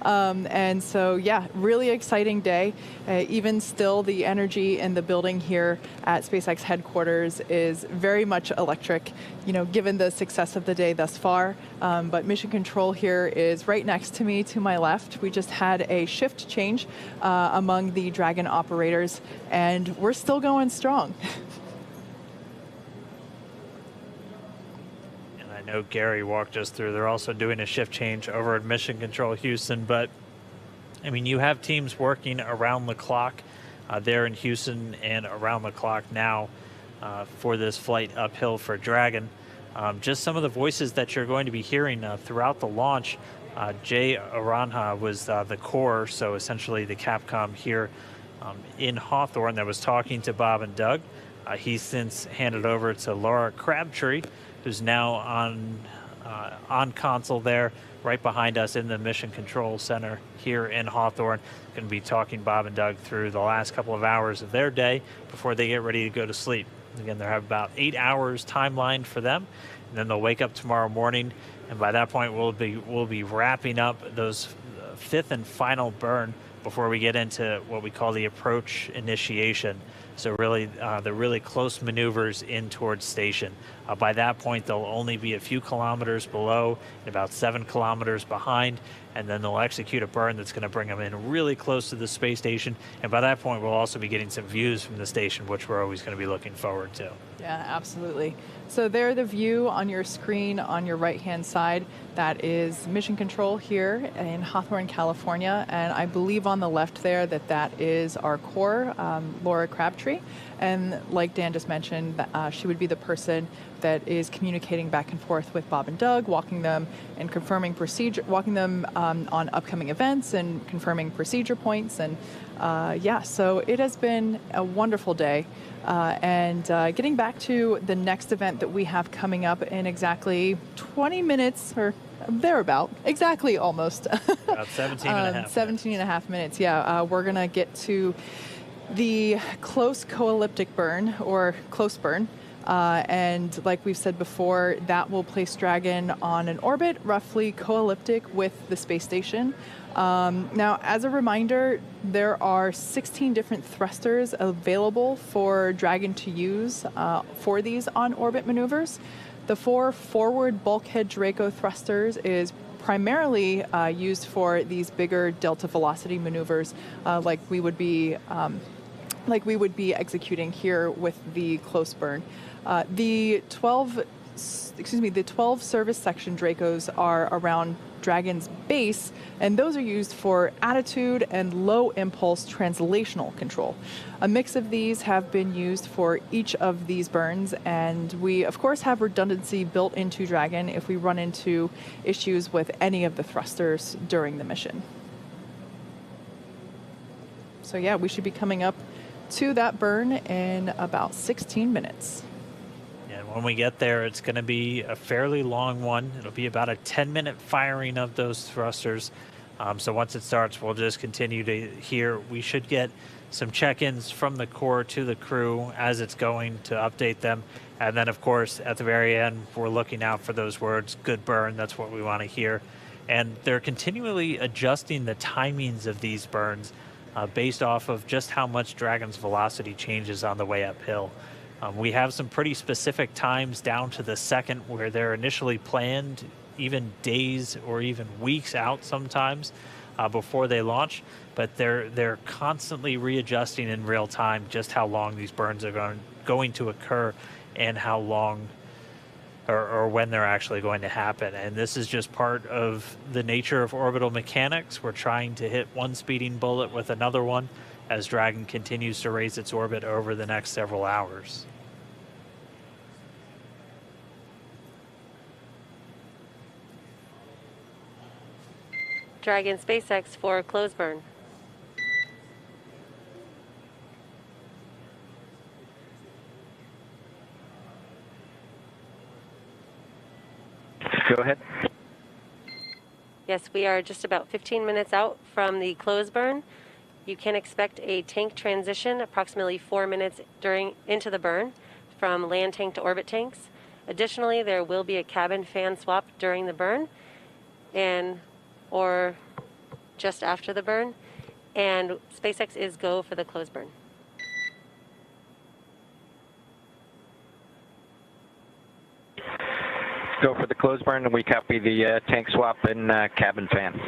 Speaker 4: And so, yeah, really exciting day. Even still, the energy in the building here at SpaceX headquarters is very much electric, given the success of the day thus far. But Mission Control here is right next to me, to my left. We just had a shift change among the Dragon operators, and we're still going strong.
Speaker 3: I know Gary walked us through. They're also doing a shift change over at Mission Control Houston, but I mean, you have teams working around the clock there in Houston and around the clock now for this flight uphill for Dragon. Just some of the voices that you're going to be hearing throughout the launch. Jay Aranja was the core, so essentially the Capcom here in Hawthorne that was talking to Bob and Doug. He's since handed over to Laura Crabtree, who's now on console there, right behind us in the Mission Control Center here in Hawthorne. Going to be talking Bob and Doug through the last couple of hours of their day before they get ready to go to sleep. Again, they have about 8 hours timeline for them, and then they'll wake up tomorrow morning, and by that point we'll be wrapping up those fifth and final burn before we get into what we call the approach initiation. So really, the really close maneuvers in towards station. By that point, they'll only be a few kilometers below and about 7 kilometers behind, and then they'll execute a burn that's going to bring them in really close to the space station. And by that point, we'll also be getting some views from the station, which we're always going to be looking forward to.
Speaker 4: Yeah, absolutely. So there, the view on your screen on your right-hand side, that is Mission Control here in Hawthorne, California. And I believe on the left there that is our core, Laura Crabtree. And like Dan just mentioned, she would be the person that is communicating back and forth with Bob and Doug, walking them and confirming walking them on upcoming events and confirming procedure points. And so it has been a wonderful day. And getting back to the next event that we have coming up in exactly 20 minutes or thereabout, exactly almost.
Speaker 3: About 17 and a half
Speaker 4: 17 and a half minutes, yeah. We're going to get to the close coelliptic burn, or close burn. And like we've said before, that will place Dragon on an orbit roughly coelliptic with the space station. Now, as a reminder, there are 16 different thrusters available for Dragon to use for these on-orbit maneuvers. The 4 forward bulkhead Draco thrusters is primarily used for these bigger delta velocity maneuvers, like we would be executing here with the close burn. The 12 service section Dracos are around Dragon's base, and those are used for attitude and low impulse translational control. A mix of these have been used for each of these burns, and we of course have redundancy built into Dragon if we run into issues with any of the thrusters during the mission. So yeah, we should be coming up to that burn in about 16 minutes.
Speaker 3: When we get there, it's going to be a fairly long one. It'll be about a 10-minute firing of those thrusters. So once it starts, we'll just continue to hear. We should get some check-ins from the core to the crew as it's going to update them. And then, of course, at the very end, we're looking out for those words, good burn. That's what we want to hear. And they're continually adjusting the timings of these burns based off of just how much Dragon's velocity changes on the way uphill. We have some pretty specific times down to the second where they're initially planned, even days or even weeks out sometimes before they launch. But they're constantly readjusting in real time just how long these burns are going to occur and how long or when they're actually going to happen. And this is just part of the nature of orbital mechanics. We're trying to hit one speeding bullet with another one as Dragon continues to raise its orbit over the next several hours.
Speaker 6: Dragon SpaceX for close burn.
Speaker 2: Go ahead.
Speaker 6: Yes, we are just about 15 minutes out from the close burn. You can expect a tank transition approximately 4 minutes into the burn from land tank to orbit tanks. Additionally, there will be a cabin fan swap during the burn or just after the burn. And SpaceX is go for the close burn.
Speaker 2: Go for the close burn, and we copy the tank swap and cabin fan.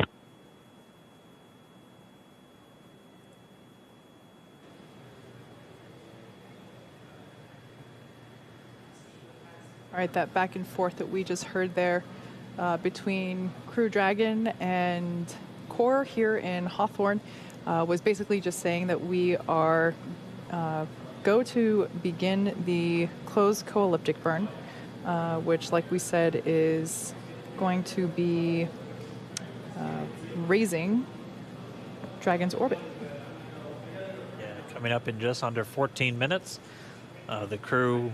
Speaker 4: All right, that back and forth that we just heard there between Crew Dragon and Core here in Hawthorne was basically just saying that we are go to begin the closed co-elliptic burn, which, like we said, is going to be raising Dragon's orbit.
Speaker 3: Yeah, coming up in just under 14 minutes. The crew,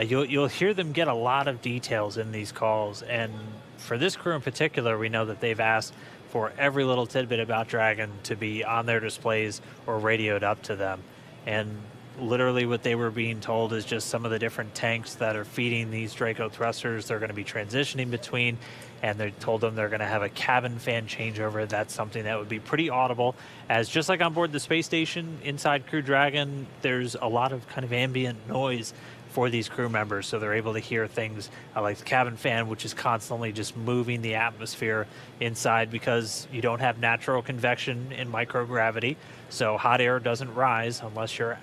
Speaker 3: you'll hear them get a lot of details in these calls. And for this crew in particular, we know that they've asked for every little tidbit about Dragon to be on their displays or radioed up to them. And literally what they were being told is just some of the different tanks that are feeding these Draco thrusters they're going to be transitioning between, and they told them they're going to have a cabin fan changeover. That's something that would be pretty audible, as just like on board the space station inside Crew Dragon, there's a lot of kind of ambient noise for these crew members, so they're able to hear things like the cabin fan, which is constantly just moving the atmosphere inside because you don't have natural convection in microgravity, so hot air doesn't rise unless you're,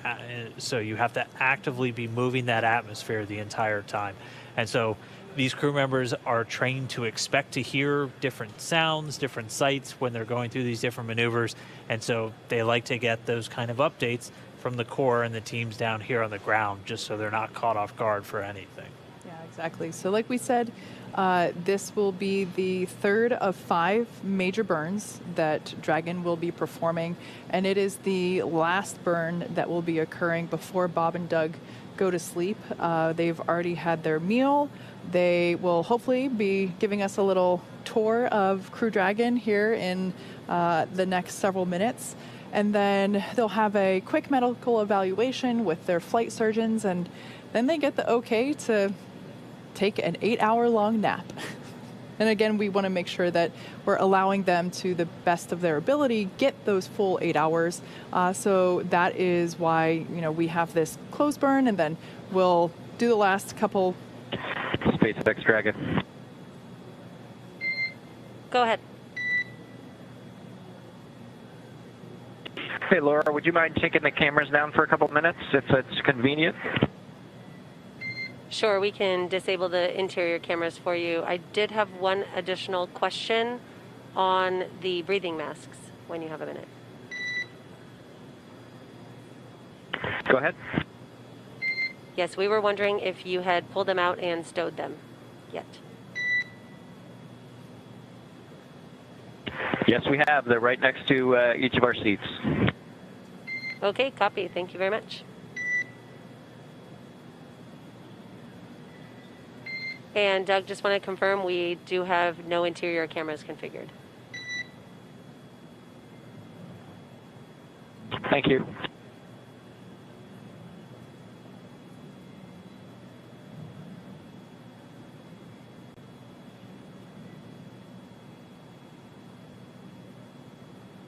Speaker 3: so you have to actively be moving that atmosphere the entire time. And so these crew members are trained to expect to hear different sounds, different sights when they're going through these different maneuvers, and so they like to get those kind of updates from the core and the teams down here on the ground, just so they're not caught off guard for anything.
Speaker 4: Yeah, exactly. So like we said, this will be the third of 5 major burns that Dragon will be performing, and it is the last burn that will be occurring before Bob and Doug go to sleep. They've already had their meal. They will hopefully be giving us a little tour of Crew Dragon here in the next several minutes. And then they'll have a quick medical evaluation with their flight surgeons, and then they get the okay to take an 8-hour-long nap. And again, we want to make sure that we're allowing them, to the best of their ability, get those full 8 hours. So that is why, we have this close burn, and then we'll do the last couple.
Speaker 2: SpaceX Dragon.
Speaker 6: Go ahead.
Speaker 2: Hey, Laura, would you mind taking the cameras down for a couple minutes if it's convenient?
Speaker 6: Sure, we can disable the interior cameras for you. I did have one additional question on the breathing masks when you have a minute.
Speaker 2: Go ahead.
Speaker 6: Yes, we were wondering if you had pulled them out and stowed them yet.
Speaker 2: Yes, we have. They're right next to each of our seats.
Speaker 6: Okay, copy. Thank you very much. And Doug, just want to confirm we do have no interior cameras configured.
Speaker 2: Thank you.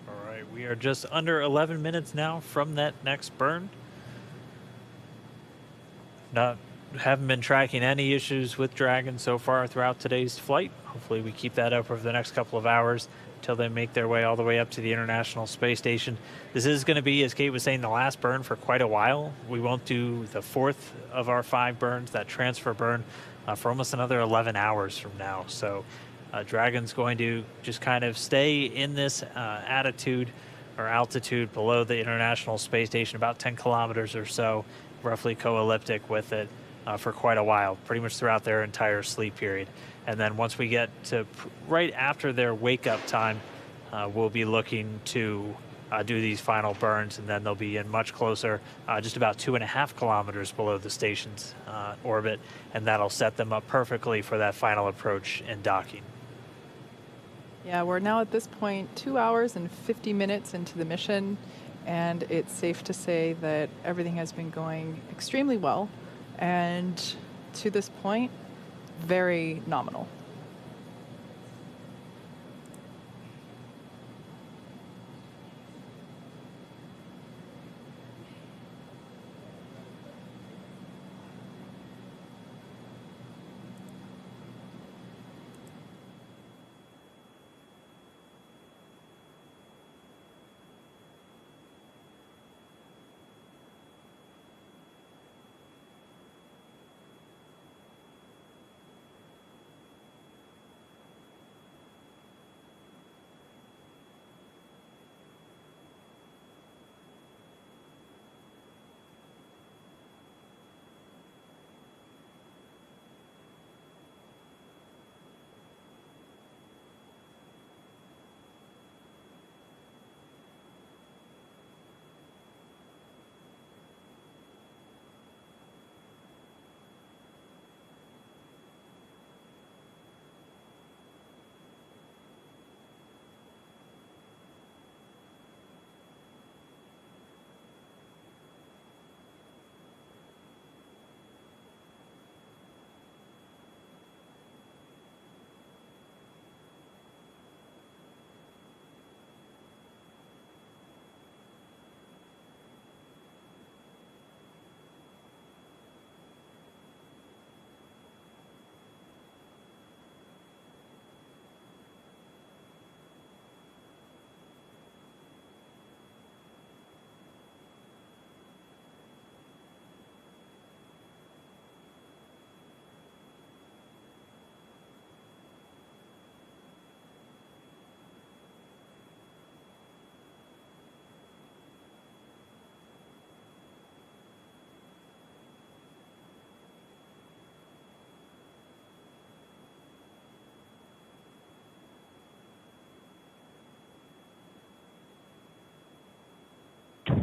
Speaker 3: All right, we are just under 11 minutes now from that next burn. Haven't been tracking any issues with Dragon so far throughout today's flight. Hopefully we keep that up over the next couple of hours until they make their way all the way up to the International Space Station. This is going to be, as Kate was saying, the last burn for quite a while. We won't do the fourth of our 5 burns, that transfer burn, for almost another 11 hours from now. So Dragon's going to just kind of stay in this attitude or altitude below the International Space Station, about 10 kilometers or so, roughly co-elliptic with it for quite a while, pretty much throughout their entire sleep period. And then once we get to right after their wake-up time, we'll be looking to do these final burns, and then they'll be in much closer, just about 2.5 kilometers below the station's orbit, and that'll set them up perfectly for that final approach and docking.
Speaker 4: Yeah, we're now at this point 2 hours and 50 minutes into the mission, and it's safe to say that everything has been going extremely well, and to this point, very nominal.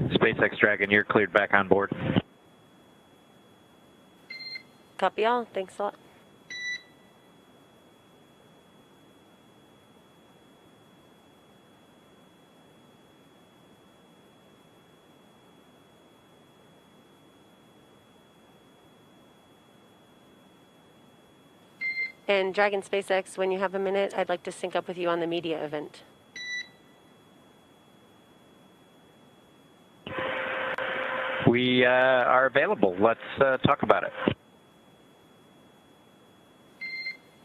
Speaker 2: SpaceX Dragon, you're cleared back on board.
Speaker 6: Copy all. Thanks a lot. And Dragon SpaceX, when you have a minute, I'd like to sync up with you on the media event.
Speaker 2: We are available. Let's talk about it.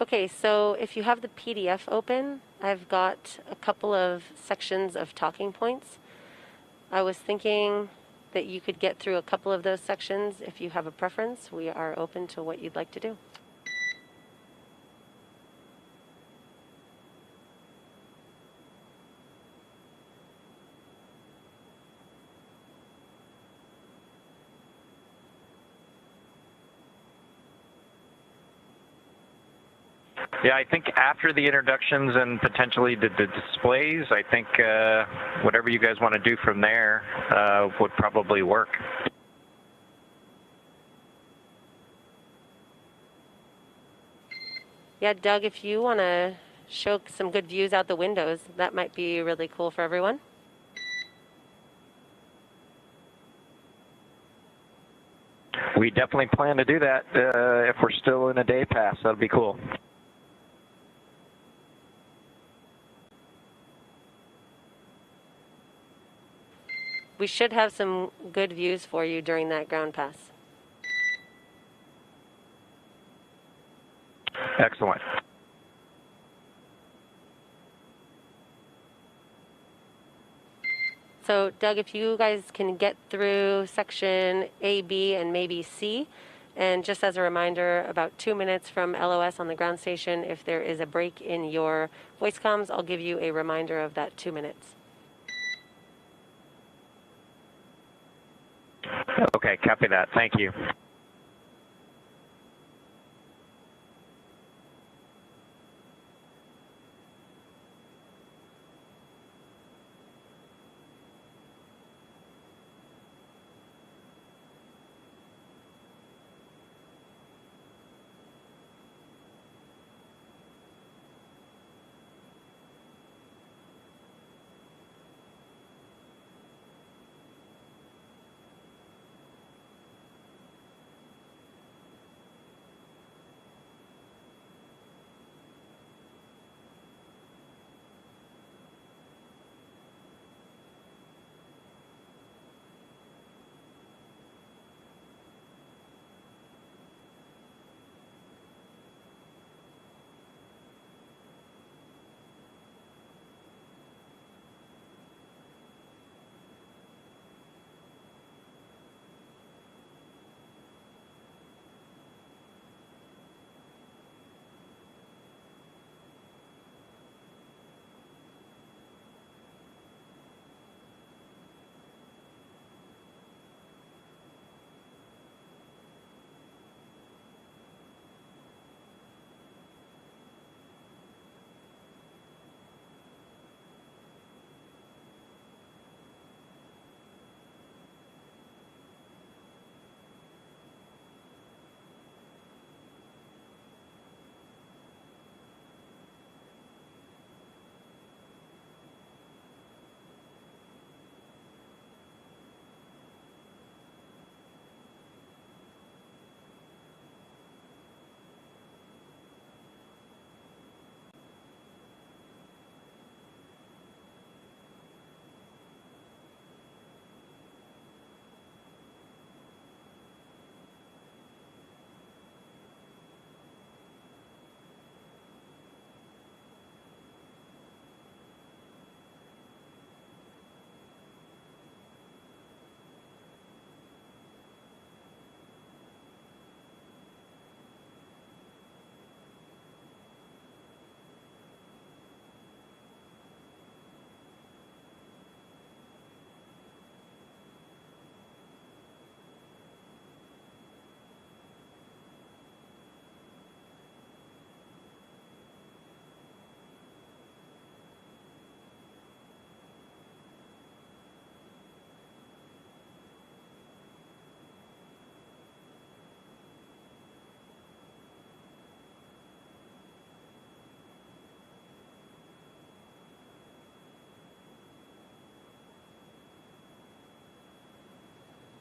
Speaker 6: Okay, so if you have the PDF open, I've got a couple of sections of talking points. I was thinking that you could get through a couple of those sections if you have a preference. We are open to what you'd like to do.
Speaker 2: Yeah, I think after the introductions and potentially the displays, I think whatever you guys want to do from there would probably work.
Speaker 6: Yeah, Doug, if you want to show some good views out the windows, that might be really cool for everyone.
Speaker 2: We definitely plan to do that if we're still in a day pass. That'd be cool.
Speaker 6: We should have some good views for you during that ground pass.
Speaker 2: Excellent.
Speaker 6: So, Doug, if you guys can get through section A, B, and maybe C, and just as a reminder, about 2 minutes from LOS on the ground station, if there is a break in your voice comms, I'll give you a reminder of that 2 minutes.
Speaker 2: Okay, copy that. Thank you.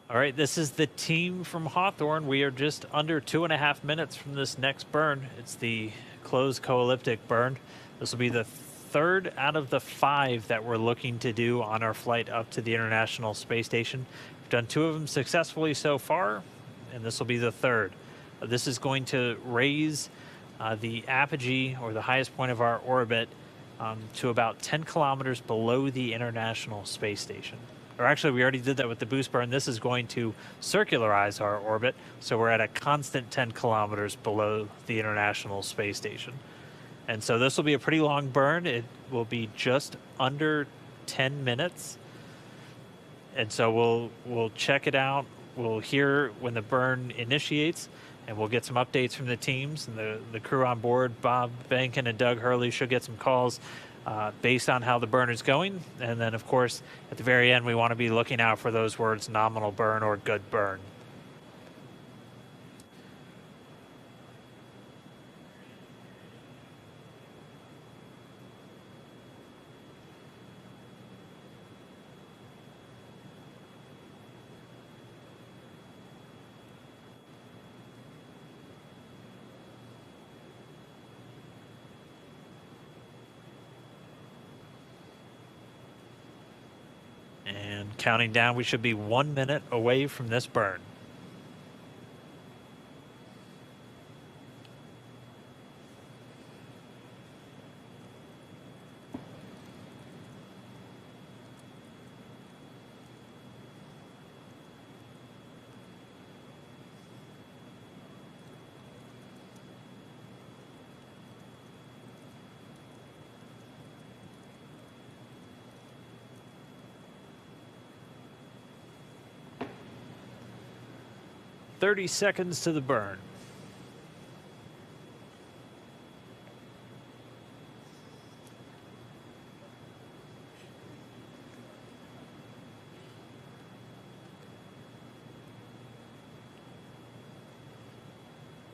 Speaker 3: All right, this is the team from Hawthorne. We are just under 2.5 minutes from this next burn. It's the closed co-elliptic burn. This will be the third out of the 5 that we're looking to do on our flight up to the International Space Station. We've done 2 of them successfully so far, and this will be the third. This is going to raise the apogee, or the highest point of our orbit, to about 10 kilometers below the International Space Station. Or actually, we already did that with the boost burn. This is going to circularize our orbit, so we're at a constant 10 kilometers below the International Space Station. And so this will be a pretty long burn. It will be just under 10 minutes. And so we'll check it out. We'll hear when the burn initiates, and we'll get some updates from the teams and the crew on board. Bob Benkin and Doug Hurley should get some calls based on how the burn is going. And then, of course, at the very end, we want to be looking out for those words, nominal burn or good burn. And counting down, we should be 1 minute away from this burn. "30 seconds to the burn."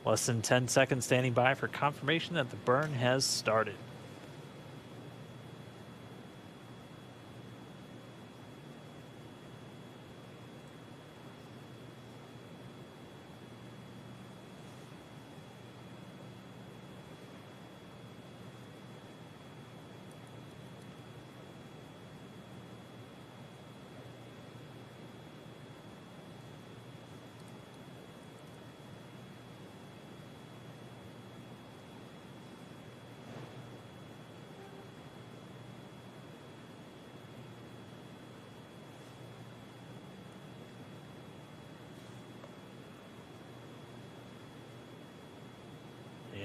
Speaker 3: Less than 10 seconds standing by for confirmation that the burn has started.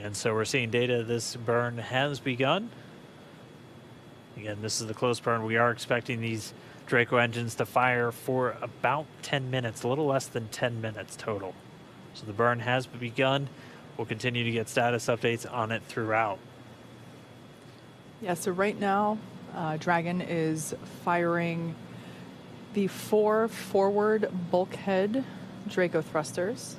Speaker 3: And so we're seeing data this burn has begun. Again, this is the close burn. We are expecting these Draco engines to fire for about 10 minutes, a little less than 10 minutes total. So the burn has begun. We'll continue to get status updates on it throughout.
Speaker 4: Yeah, so right now, Dragon is firing the 4 forward bulkhead Draco thrusters.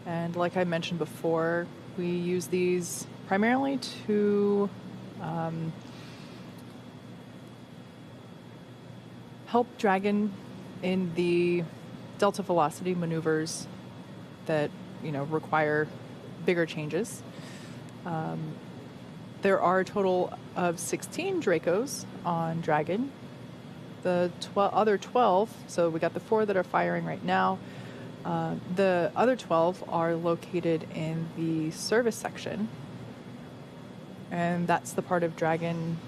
Speaker 4: And like I mentioned before, we use these primarily to help Dragon in the delta velocity maneuvers that, require bigger changes. There are a total of 16 Dracos on Dragon. The other 12, so we got the 4 that are firing right now. The other 12 are located in the service section, and that's the part of Dragon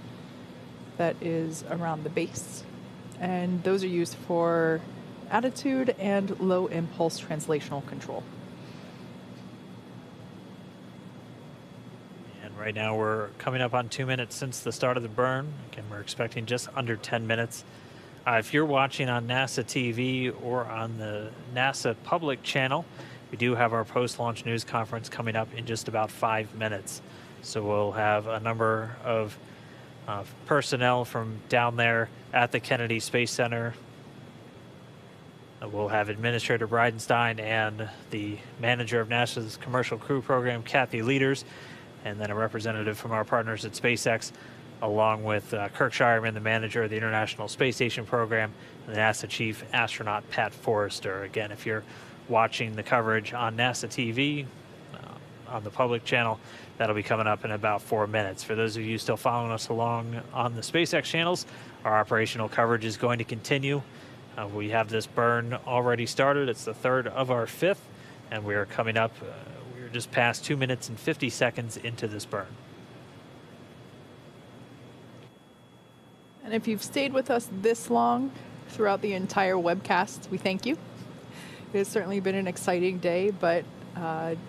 Speaker 4: that is around the base. And those are used for attitude and low impulse translational control.
Speaker 3: And right now we're coming up on 2 minutes since the start of the burn. Again, we're expecting just under 10 minutes. If you're watching on NASA TV or on the NASA public channel, we do have our post-launch news conference coming up in just about 5 minutes. So we'll have a number of personnel from down there at the Kennedy Space Center. We'll have Administrator Bridenstine and the manager of NASA's Commercial Crew Program, Kathy Leaders, and then a representative from our partners at SpaceX, along with Kirk Shireman, the manager of the International Space Station Program, and the NASA Chief Astronaut Pat Forrester. Again, if you're watching the coverage on NASA TV, on the public channel, that'll be coming up in about 4 minutes. For those of you still following us along on the SpaceX channels, our operational coverage is going to continue. We have this burn already started. It's the 3rd of our 5th, and we are coming up, we're just past 2 minutes and 50 seconds into this burn.
Speaker 4: And if you've stayed with us this long throughout the entire webcast, we thank you. It has certainly been an exciting day, but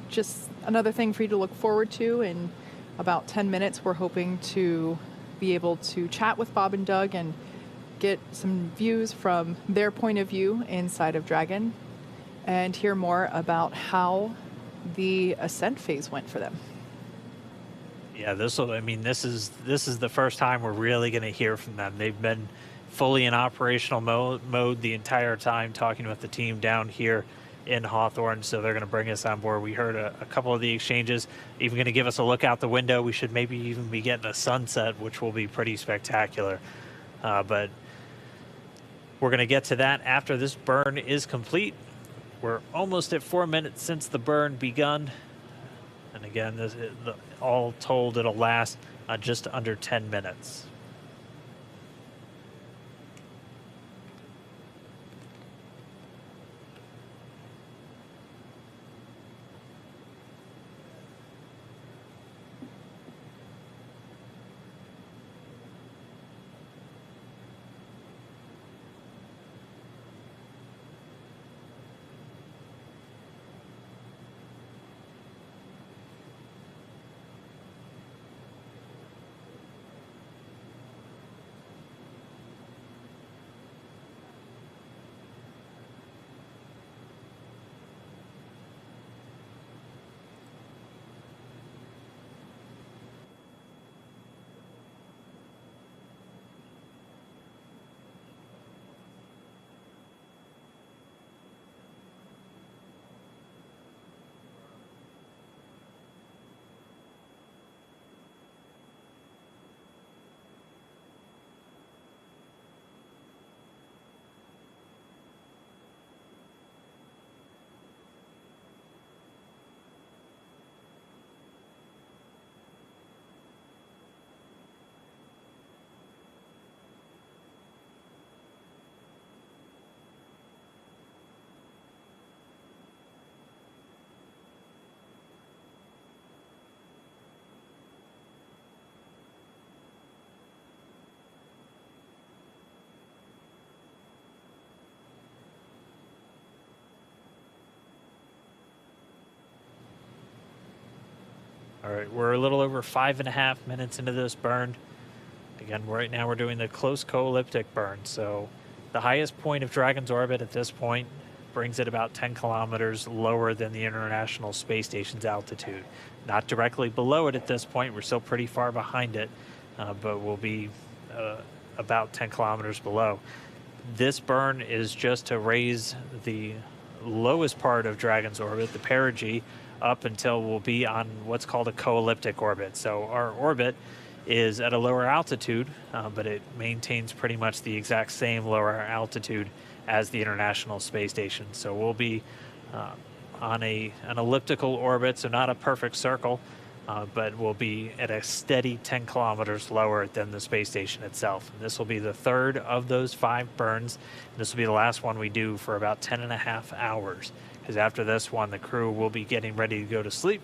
Speaker 4: just another thing for you to look forward to. In about 10 minutes, we're hoping to be able to chat with Bob and Doug and get some views from their point of view inside of Dragon and hear more about how the ascent phase went for them.
Speaker 3: Yeah, this is the first time we're really going to hear from them. They've been fully in operational mode the entire time, talking with the team down here in Hawthorne, so they're going to bring us on board. We heard a couple of the exchanges, even going to give us a look out the window. We should maybe even be getting a sunset, which will be pretty spectacular. But we're going to get to that after this burn is complete. We're almost at 4 minutes since the burn begun. And again, all told, it'll last just under 10 minutes. All right, we're a little over 5.5 minutes into this burn. Again, right now we're doing the close co-elliptic burn. So the highest point of Dragon's orbit at this point brings it about 10 kilometers lower than the International Space Station's altitude. Not directly below it at this point. We're still pretty far behind it, but we'll be about 10 kilometers below. This burn is just to raise the lowest part of Dragon's orbit, the perigee, up until we'll be on what's called a co-elliptic orbit. So our orbit is at a lower altitude, but it maintains pretty much the exact same lower altitude as the International Space Station. So we'll be on an elliptical orbit, so not a perfect circle, but we'll be at a steady 10 kilometers lower than the space station itself. And this will be the third of those 5 burns. And this will be the last one we do for about 10.5 hours, because after this one, the crew will be getting ready to go to sleep.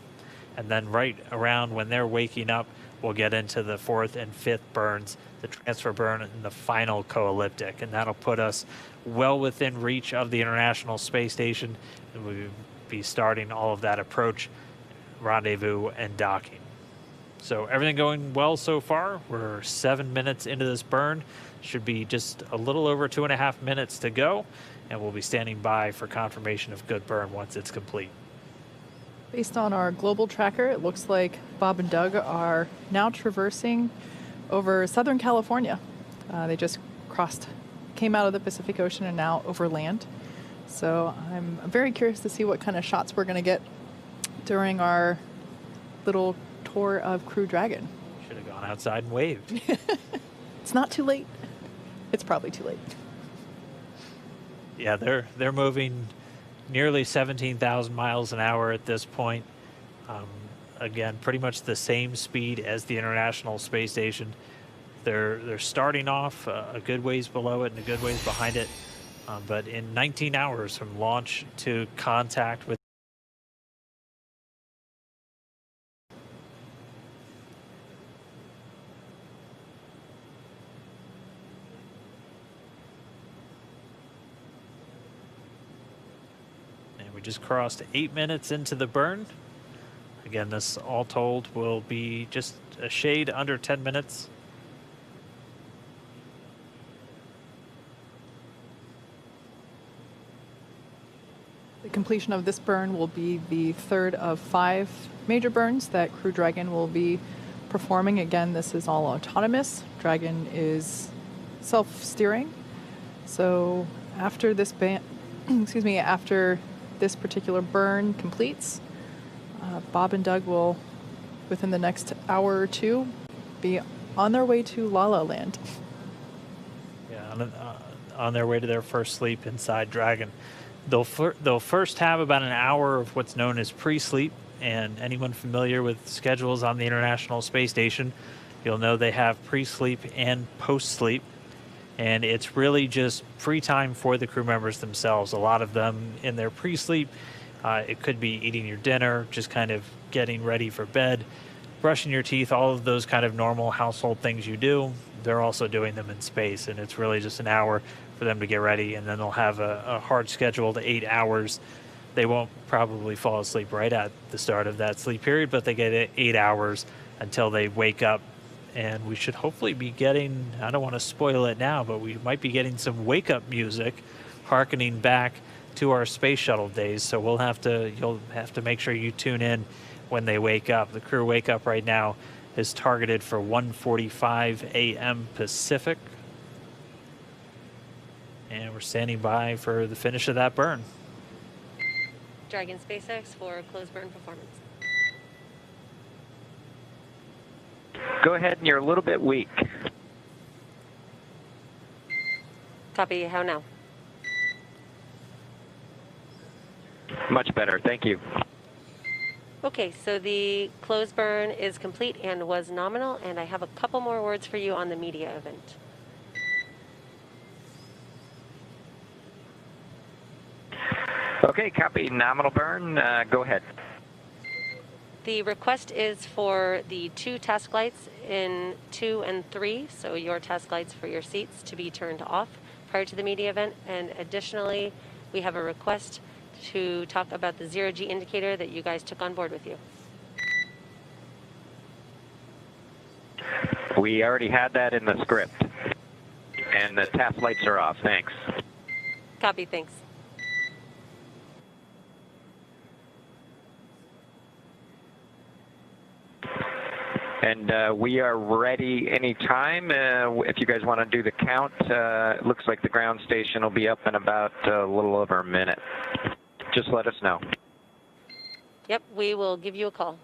Speaker 3: And then right around when they're waking up, we'll get into the 4th and 5th burns, the transfer burn and the final co-elliptic. And that'll put us well within reach of the International Space Station. And we'll be starting all of that approach, rendezvous, and docking. So everything going well so far. We're 7 minutes into this burn. Should be just a little over 2.5 minutes to go. And we'll be standing by for confirmation of good burn once it's complete.
Speaker 4: Based on our global tracker, it looks like Bob and Doug are now traversing over Southern California. They just came out of the Pacific Ocean and now over land. So I'm very curious to see what kind of shots we're going to get during our little tour of Crew Dragon.
Speaker 3: Should have gone outside and waved.
Speaker 4: It's not too late. It's probably too late.
Speaker 3: Yeah, they're moving nearly 17,000 miles an hour at this point. Again, pretty much the same speed as the International Space Station. They're starting off a good ways below it and a good ways behind it. But in 19 hours from launch to contact with just crossed 8 minutes into the burn. Again, this all told will be just a shade under 10 minutes.
Speaker 4: The completion of this burn will be the third of 5 major burns that Crew Dragon will be performing. Again, this is all autonomous. Dragon is self-steering. So after this after this particular burn completes, Bob and Doug will, within the next hour or two, be on their way to La La Land.
Speaker 3: Yeah, on their way to their first sleep inside Dragon. They'll first have about an hour of what's known as pre-sleep, and anyone familiar with schedules on the International Space Station, you'll know they have pre-sleep and post-sleep. And it's really just free time for the crew members themselves. A lot of them in their pre-sleep, it could be eating your dinner, just kind of getting ready for bed, brushing your teeth, all of those kind of normal household things you do. They're also doing them in space, and it's really just an hour for them to get ready, and then they'll have a hard scheduled 8 hours. They won't probably fall asleep right at the start of that sleep period, but they get 8 hours until they wake up. And we should hopefully be getting, I don't want to spoil it now, but we might be getting some wake-up music hearkening back to our space shuttle days. So you'll have to make sure you tune in when they wake up. The crew wake up right now is targeted for 1:45 a.m. Pacific. And we're standing by for the finish of that burn.
Speaker 6: Dragon SpaceX for closed burn performance.
Speaker 2: Go ahead, and you're a little bit weak.
Speaker 6: Copy, how now?
Speaker 2: Much better, thank you.
Speaker 6: Okay, so the closed burn is complete and was nominal, and I have a couple more words for you on the media event.
Speaker 2: Okay, copy, nominal burn, go ahead.
Speaker 6: The request is for the 2 task lights in 2 and 3, so your task lights for your seats, to be turned off prior to the media event. And additionally, we have a request to talk about the 0G indicator that you guys took on board with you.
Speaker 2: We already had that in the script. And the task lights are off. Thanks.
Speaker 6: Copy, thanks.
Speaker 2: And we are ready anytime. If you guys want to do the count, it looks like the ground station will be up in about a little over a minute. Just let us know.
Speaker 6: Yep, we will give you a call.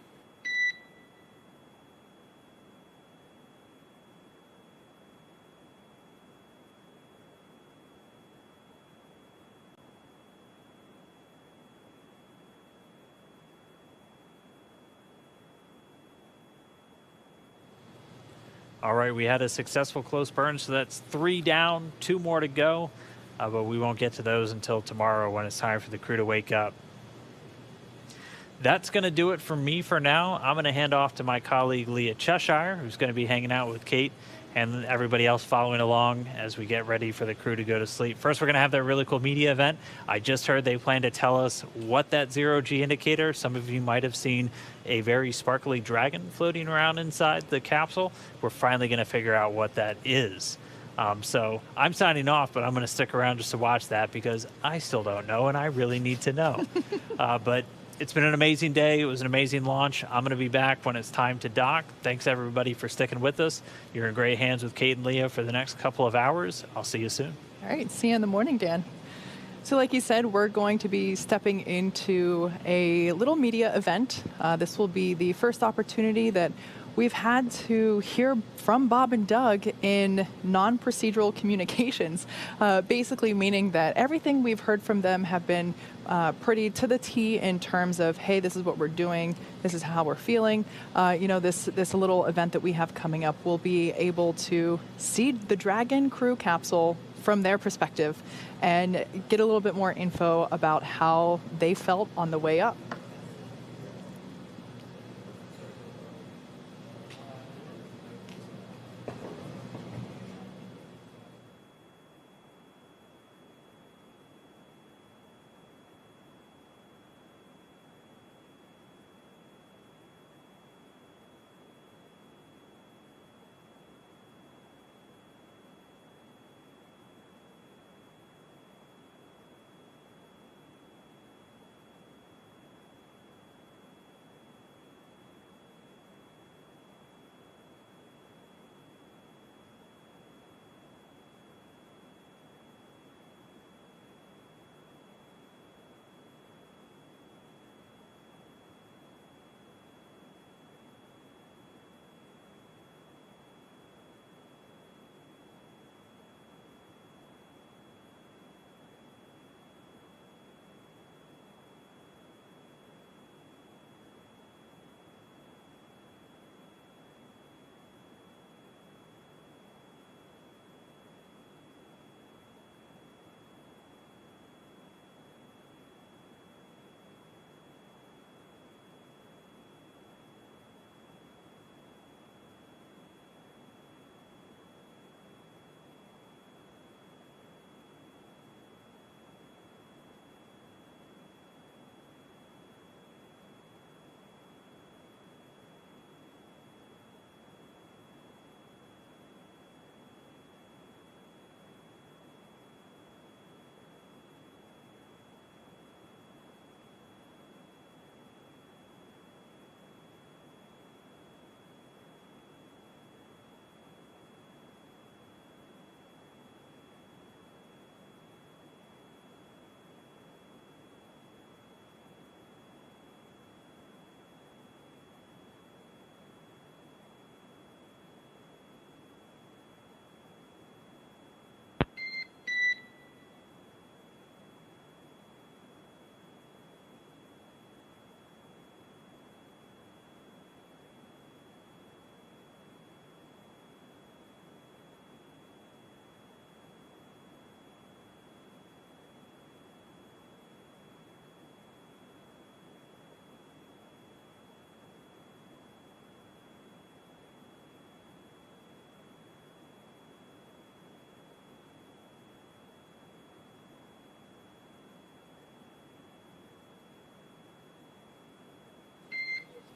Speaker 3: All right, we had a successful close burn, so that's 3 down, 2 more to go, but we won't get to those until tomorrow when it's time for the crew to wake up. That's going to do it for me for now. I'm going to hand off to my colleague Leah Cheshire, who's going to be hanging out with Kate and everybody else following along as we get ready for the crew to go to sleep. First, we're going to have that really cool media event. I just heard they plan to tell us what that zero-G indicator. Some of you might have seen a very sparkly dragon floating around inside the capsule. We're finally going to figure out what that is. So I'm signing off, but I'm going to stick around just to watch that because I still don't know, and I really need to know. But it's been an amazing day. It was an amazing launch. I'm going to be back when it's time to dock. Thanks, everybody, for sticking with us. You're in great hands with Kate and Leah for the next couple of hours. I'll see you soon.
Speaker 4: All right. See you in the morning, Dan. So like you said, we're going to be stepping into a little media event. This will be the first opportunity that we've had to hear from Bob and Doug in non-procedural communications, basically meaning that everything we've heard from them have been pretty to the T in terms of, hey, this is what we're doing, this is how we're feeling. This little event that we have coming up, we'll be able to see the Dragon crew capsule from their perspective and get a little bit more info about how they felt on the way up.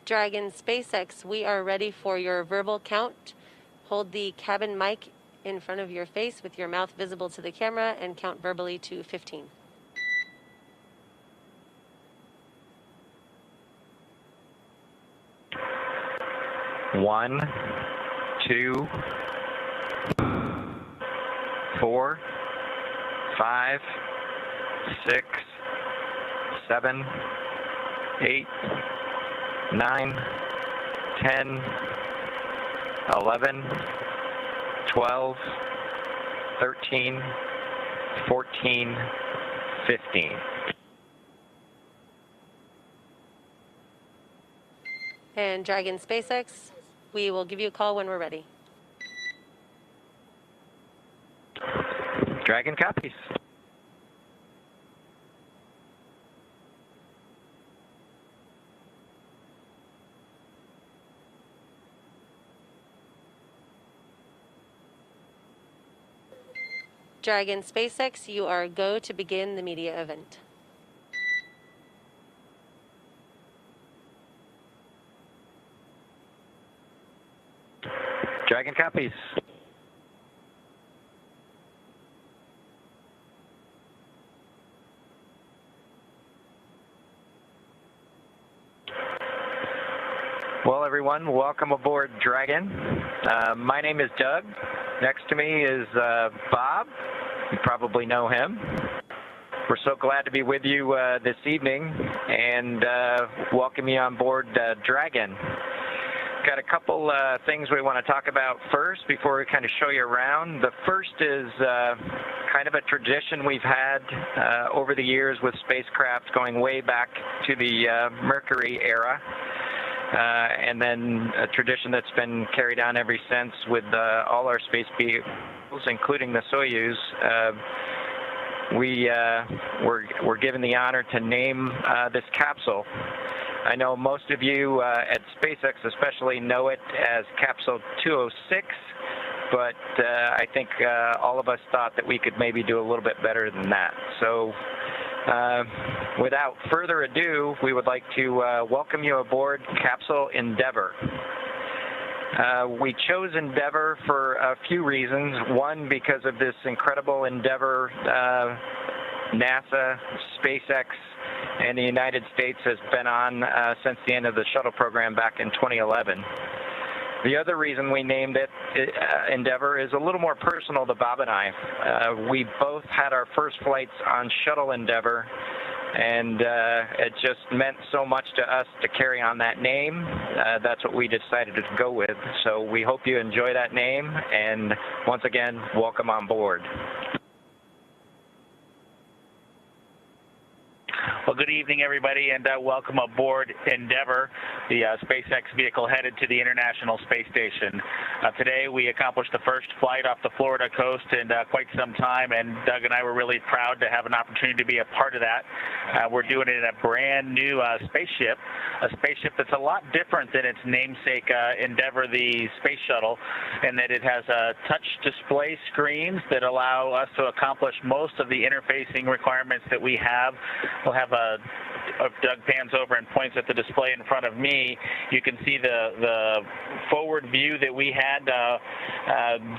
Speaker 6: Dragon SpaceX, we are ready for your verbal count Hold the cabin mic in front of your face with your mouth visible to the camera and count verbally to 15.
Speaker 2: 1, 2, 4, 5, 6, 7, 8, 9, 10, 11, 12, 13, 14, 15.
Speaker 6: And Dragon SpaceX, we will give you a call when we're ready.
Speaker 2: Dragon copies.
Speaker 6: Dragon SpaceX, you are go to begin the media event.
Speaker 2: Dragon copies. Well, everyone, welcome aboard Dragon. My name is Doug. Next to me is Bob. You probably know him. We're so glad to be with you this evening and welcome you on board Dragon. Got a couple things we want to talk about first before we kind of show you around. The first is kind of a tradition we've had over the years with spacecraft going way back to the Mercury era. And then a tradition that's been carried on ever since with all our space vehicles, including the Soyuz. We're given the honor to name this capsule. I know most of you at SpaceX especially know it as Capsule 206, but I think all of us thought that we could maybe do a little bit better than that. So without further ado, we would like to welcome you aboard Capsule Endeavour. We chose Endeavour for a few reasons. One, because of this incredible endeavor NASA, SpaceX, and the United States has been on since the end of the shuttle program back in 2011. The other reason we named it Endeavour is a little more personal to Bob and I. We both had our first flights on Shuttle Endeavour, and it just meant so much to us to carry on that name. That's what we decided to go with. So we hope you enjoy that name, and once again, welcome on board.
Speaker 9: Well, good evening, everybody, and welcome aboard Endeavour, the SpaceX vehicle headed to the International Space Station. Today, we accomplished the first flight off the Florida coast in quite some time, and Doug and I were really proud to have an opportunity to be a part of that. We're doing it in a brand new spaceship, a spaceship that's a lot different than its namesake Endeavour, the space shuttle, in that it has touch display screens that allow us to accomplish most of the interfacing requirements that we have. We'll have Doug pans over and points at the display in front of me. You can see the forward view that we had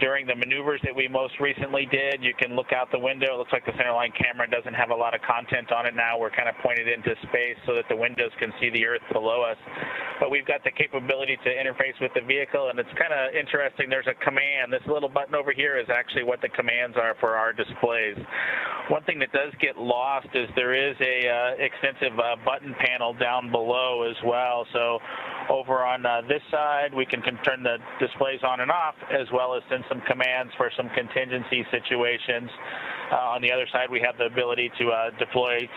Speaker 9: during the maneuvers that we most recently did. You can look out the window. It looks like the centerline camera doesn't have a lot of content on it now. We're kind of pointed into space so that the windows can see the Earth below us. But we've got the capability to interface with the vehicle, and it's kind of interesting. There's a command. This little button over here is actually what the commands are for our displays. One thing that does get lost is there is a extensive button panel down below as well. So over on this side, we can turn the displays on and off, as well as send some commands for some contingency situations. On the other side, we have the ability to deploy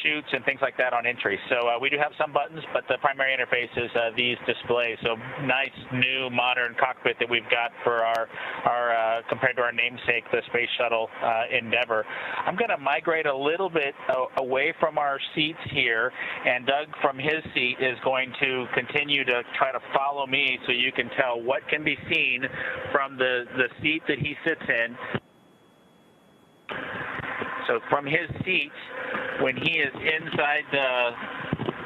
Speaker 9: chutes and things like that on entry. So we do have some buttons, but the primary interface is these displays. So nice, new, modern cockpit that we've got for our compared to our namesake, the Space Shuttle Endeavour. I'm going to migrate a little bit away from our seats here, and Doug from his seat is going to continue to try to follow me so you can tell what can be seen from the seat that he sits in. So from his seat, when he is inside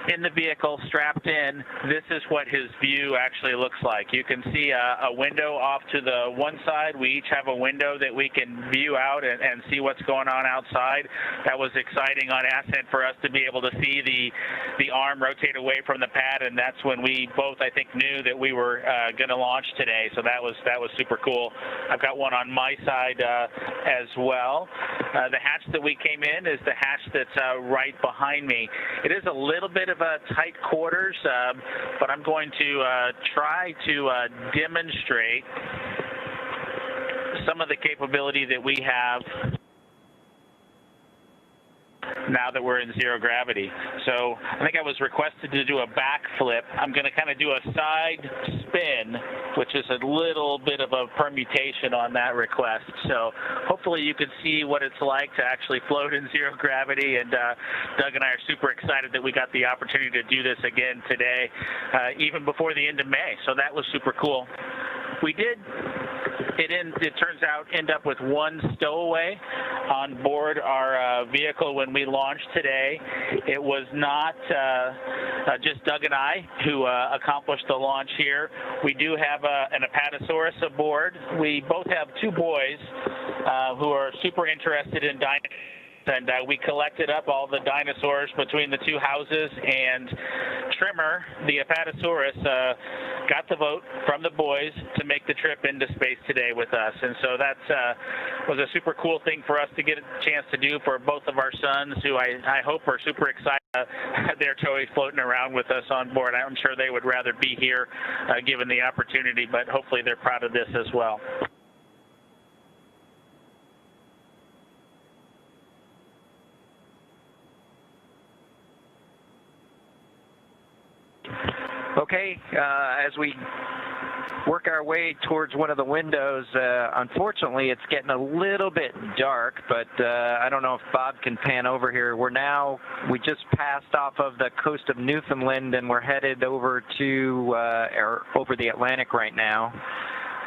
Speaker 9: in the vehicle, strapped in, this is what his view actually looks like. You can see a window off to the one side. We each have a window that we can view out and see what's going on outside. That was exciting on ascent for us to be able to see the arm rotate away from the pad, and that's when we both, I think, knew that we were going to launch today. So that was super cool. I've got one on my side as well. The hatch that we came in is the hatch that's right behind me. It is a little bit of a tight quarters, but I'm going to try to demonstrate some of the capability that we have now that we're in zero gravity. So I think I was requested to do a backflip. I'm going to kind of do a side spin, which is a little bit of a permutation on that request. So hopefully you can see what it's like to actually float in zero gravity. And Doug and I are super excited that we got the opportunity to do this again today, even before the end of May. So that was super cool. We did, it turns out, end up with one stowaway on board our vehicle when we launched today. It was not just Doug and I who accomplished the launch here. We do have an Apatosaurus aboard. We both have two boys who are super interested in dinosaurs. And we collected up all the dinosaurs between the two houses, and Trimmer, the Apatosaurus, got the vote from the boys to make the trip into space today with us. And so that was a super cool thing for us to get a chance to do for both of our sons, who I hope are super excited. They're totally floating around with us on board. I'm sure they would rather be here given the opportunity, but hopefully they're proud of this as well. Okay, as we work our way towards one of the windows, unfortunately it's getting a little bit dark, but I don't know if Bob can pan over here. We just passed off of the coast of Newfoundland, and we're headed over to over the Atlantic right now.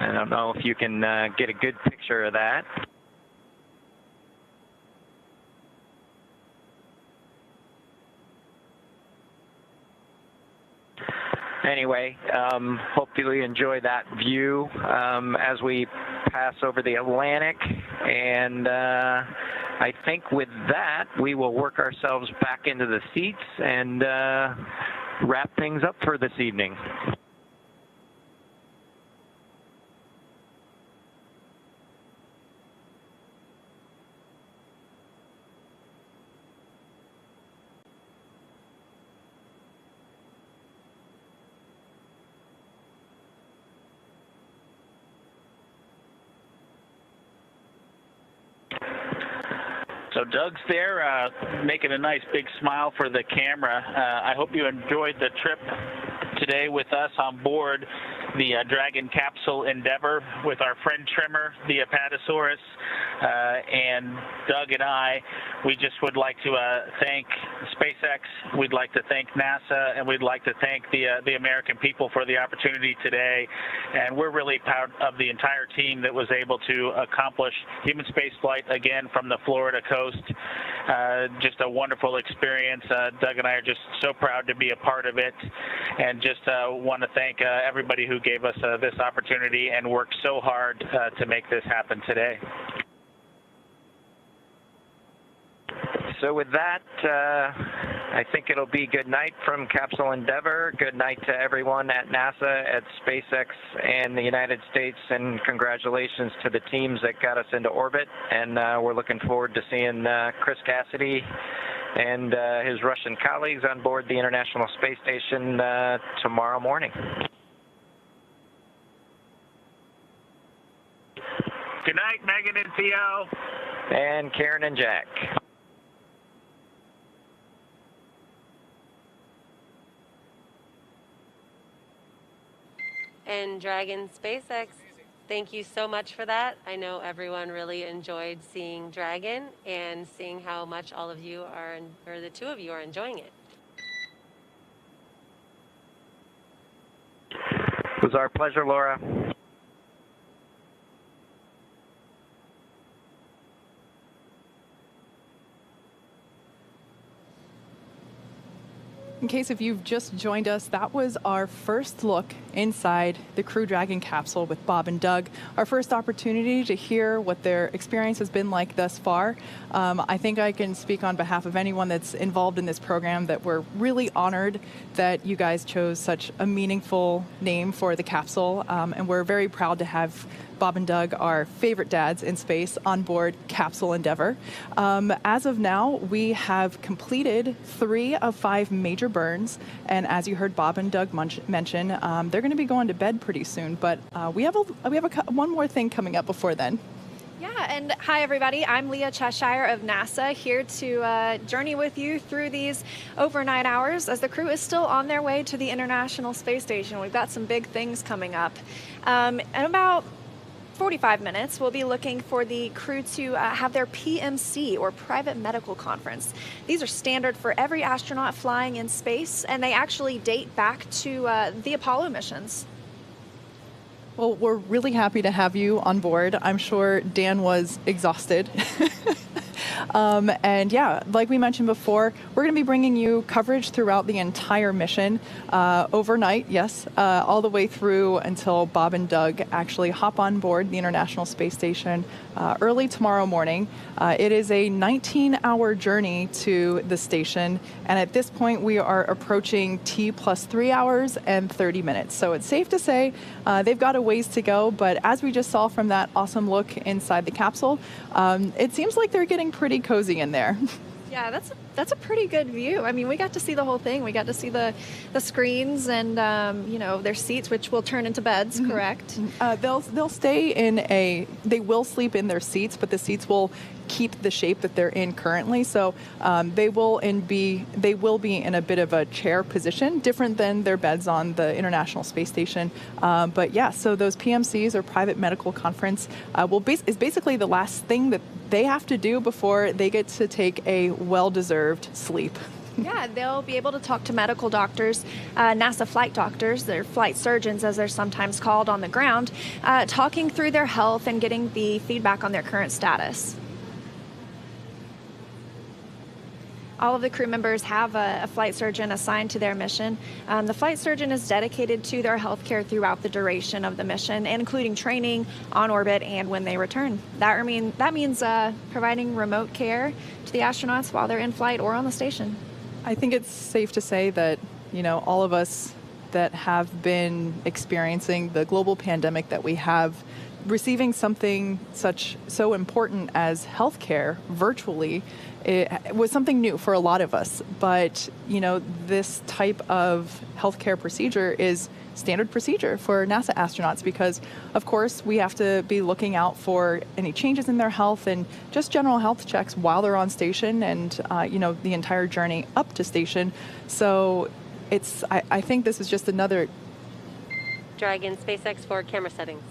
Speaker 9: I don't know if you can get a good picture of that. Anyway, hopefully you enjoy that view as we pass over the Atlantic. And I think with that, we will work ourselves back into the seats and wrap things up for this evening. So Doug's there making a nice big smile for the camera. I hope you enjoyed the trip today with us on board the Dragon capsule Endeavour with our friend Trimmer, the Apatosaurus, and Doug and I. We just would like to thank SpaceX, we'd like to thank NASA, and we'd like to thank the American people for the opportunity today. And we're really proud of the entire team that was able to accomplish human spaceflight again from the Florida coast. Just a wonderful experience. Doug and I are just so proud to be a part of it, and just want to thank everybody who gave us this opportunity and worked so hard to make this happen today. So with that, I think it'll be good night from Capsule Endeavour. Good night to everyone at NASA, at SpaceX, and the United States, and congratulations to the teams that got us into orbit. And we're looking forward to seeing Chris Cassidy and his Russian colleagues on board the International Space Station tomorrow morning. Good night, Megan and Theo.
Speaker 2: And Karen and Jack.
Speaker 6: And Dragon SpaceX, thank you so much for that. I know everyone really enjoyed seeing Dragon and seeing how much all of you are, or the two of you are enjoying it.
Speaker 2: It was our pleasure, Laura.
Speaker 4: In case if you've just joined us, that was our first look inside the Crew Dragon capsule with Bob and Doug. Our first opportunity to hear what their experience has been like thus far. I think I can speak on behalf of anyone that's involved in this program that we're really honored that you guys chose such a meaningful name for the capsule. And we're very proud to have Bob and Doug, our favorite dads in space, on board Capsule Endeavour. As of now, we have completed 3 of 5 major burns, and as you heard Bob and Doug mention, they're going to be going to bed pretty soon. But we have one more thing coming up before then.
Speaker 10: Yeah, and hi everybody, I'm Leah Cheshire of NASA, here to journey with you through these overnight hours as the crew is still on their way to the International Space Station. We've got some big things coming up. In about 45 minutes, we'll be looking for the crew to have their PMC, or Private Medical Conference. These are standard for every astronaut flying in space, and they actually date back to the Apollo missions.
Speaker 4: Well, we're really happy to have you on board. I'm sure Dan was exhausted. And yeah, like we mentioned before, we're going to be bringing you coverage throughout the entire mission, overnight, yes, all the way through until Bob and Doug actually hop on board the International Space Station early tomorrow morning. It is a 19-hour journey to the station, and at this point we are approaching T plus 3 hours and 30 minutes. So it's safe to say they've got a ways to go, but as we just saw from that awesome look inside the capsule, it seems like they're getting pretty cozy in there.
Speaker 10: Yeah, that's a pretty good view. I mean, we got to see the whole thing. We got to see the screens and you know, their seats, which will turn into beds. Mm-hmm. Correct?
Speaker 4: They'll stay in they will sleep in their seats, but the seats will keep the shape that they're in currently. So they will be in a bit of a chair position, different than their beds on the International Space Station. But yeah, so those PMCs, or Private Medical Conference, is basically the last thing that they have to do before they get to take a well-deserved sleep.
Speaker 10: Yeah, they'll be able to talk to medical doctors, NASA flight doctors, they're flight surgeons as they're sometimes called on the ground, talking through their health and getting the feedback on their current status. All of the crew members have a flight surgeon assigned to their mission. The flight surgeon is dedicated to their health care throughout the duration of the mission, including training, on orbit, and when they return. That means providing remote care to the astronauts while they're in flight or on the station.
Speaker 4: I think it's safe to say that, you know, all of us that have been experiencing the global pandemic that we have, receiving something so important as healthcare virtually, it was something new for a lot of us. But, you know, this type of healthcare procedure is standard procedure for NASA astronauts because, of course, we have to be looking out for any changes in their health and just general health checks while they're on station and, you know, the entire journey up to station. So I think this is just another...
Speaker 6: Dragon SpaceX for camera settings.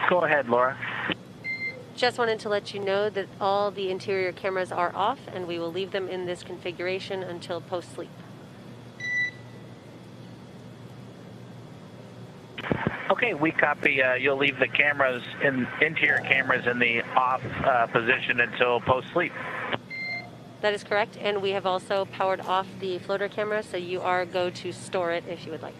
Speaker 2: Go ahead, Laura.
Speaker 6: Just wanted to let you know that all the interior cameras are off, and we will leave them in this configuration until post-sleep.
Speaker 9: Okay, we copy. You'll leave the interior cameras in the off position until post-sleep.
Speaker 6: That is correct, and we have also powered off the floater camera, so you are go to store it if you would like.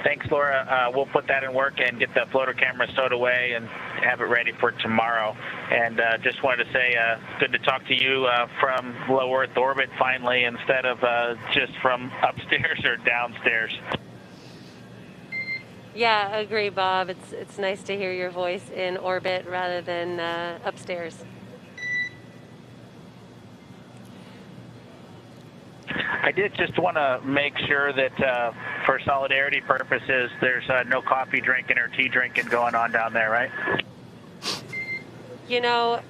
Speaker 9: Thanks, Laura. We'll put that in work and get the floater camera stowed away and have it ready for tomorrow. And just wanted to say, good to talk to you from low Earth orbit finally, instead of just from upstairs or downstairs.
Speaker 6: Yeah, I agree, Bob. It's nice to hear your voice in orbit rather than upstairs.
Speaker 9: I did just want to make sure that for solidarity purposes, there's no coffee drinking or tea drinking going on down there, right?
Speaker 6: You know,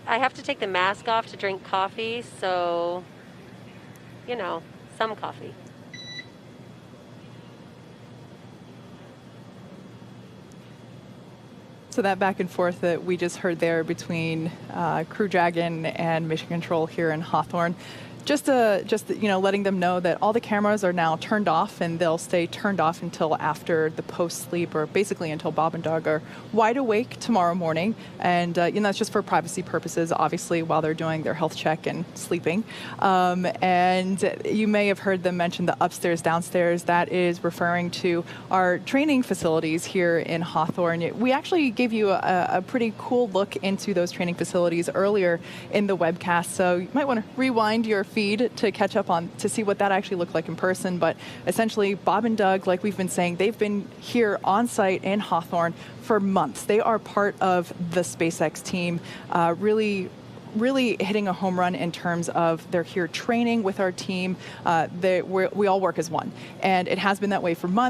Speaker 6: I have to take the mask off to drink coffee, so, you know, some coffee.
Speaker 4: So that back and forth that we just heard there between Crew Dragon and Mission Control here in Hawthorne just letting them know that all the cameras are now turned off, and they'll stay turned off until after the post-sleep, or basically until Bob and Doug are wide awake tomorrow morning. And that's just for privacy purposes, obviously, while they're doing their health check and sleeping. And you may have heard them mention the upstairs, downstairs. That is referring to our training facilities here in Hawthorne. We actually gave you a pretty cool look into those training facilities earlier in the webcast, so you might want to rewind your feed to catch up on to see what that actually looked like in person. But essentially, Bob and Doug, like we've been saying, they've been here on site in Hawthorne for months. They are part of the SpaceX team, really hitting a home run in terms of they're here training with our team. We all work as one, and it has been that way for months.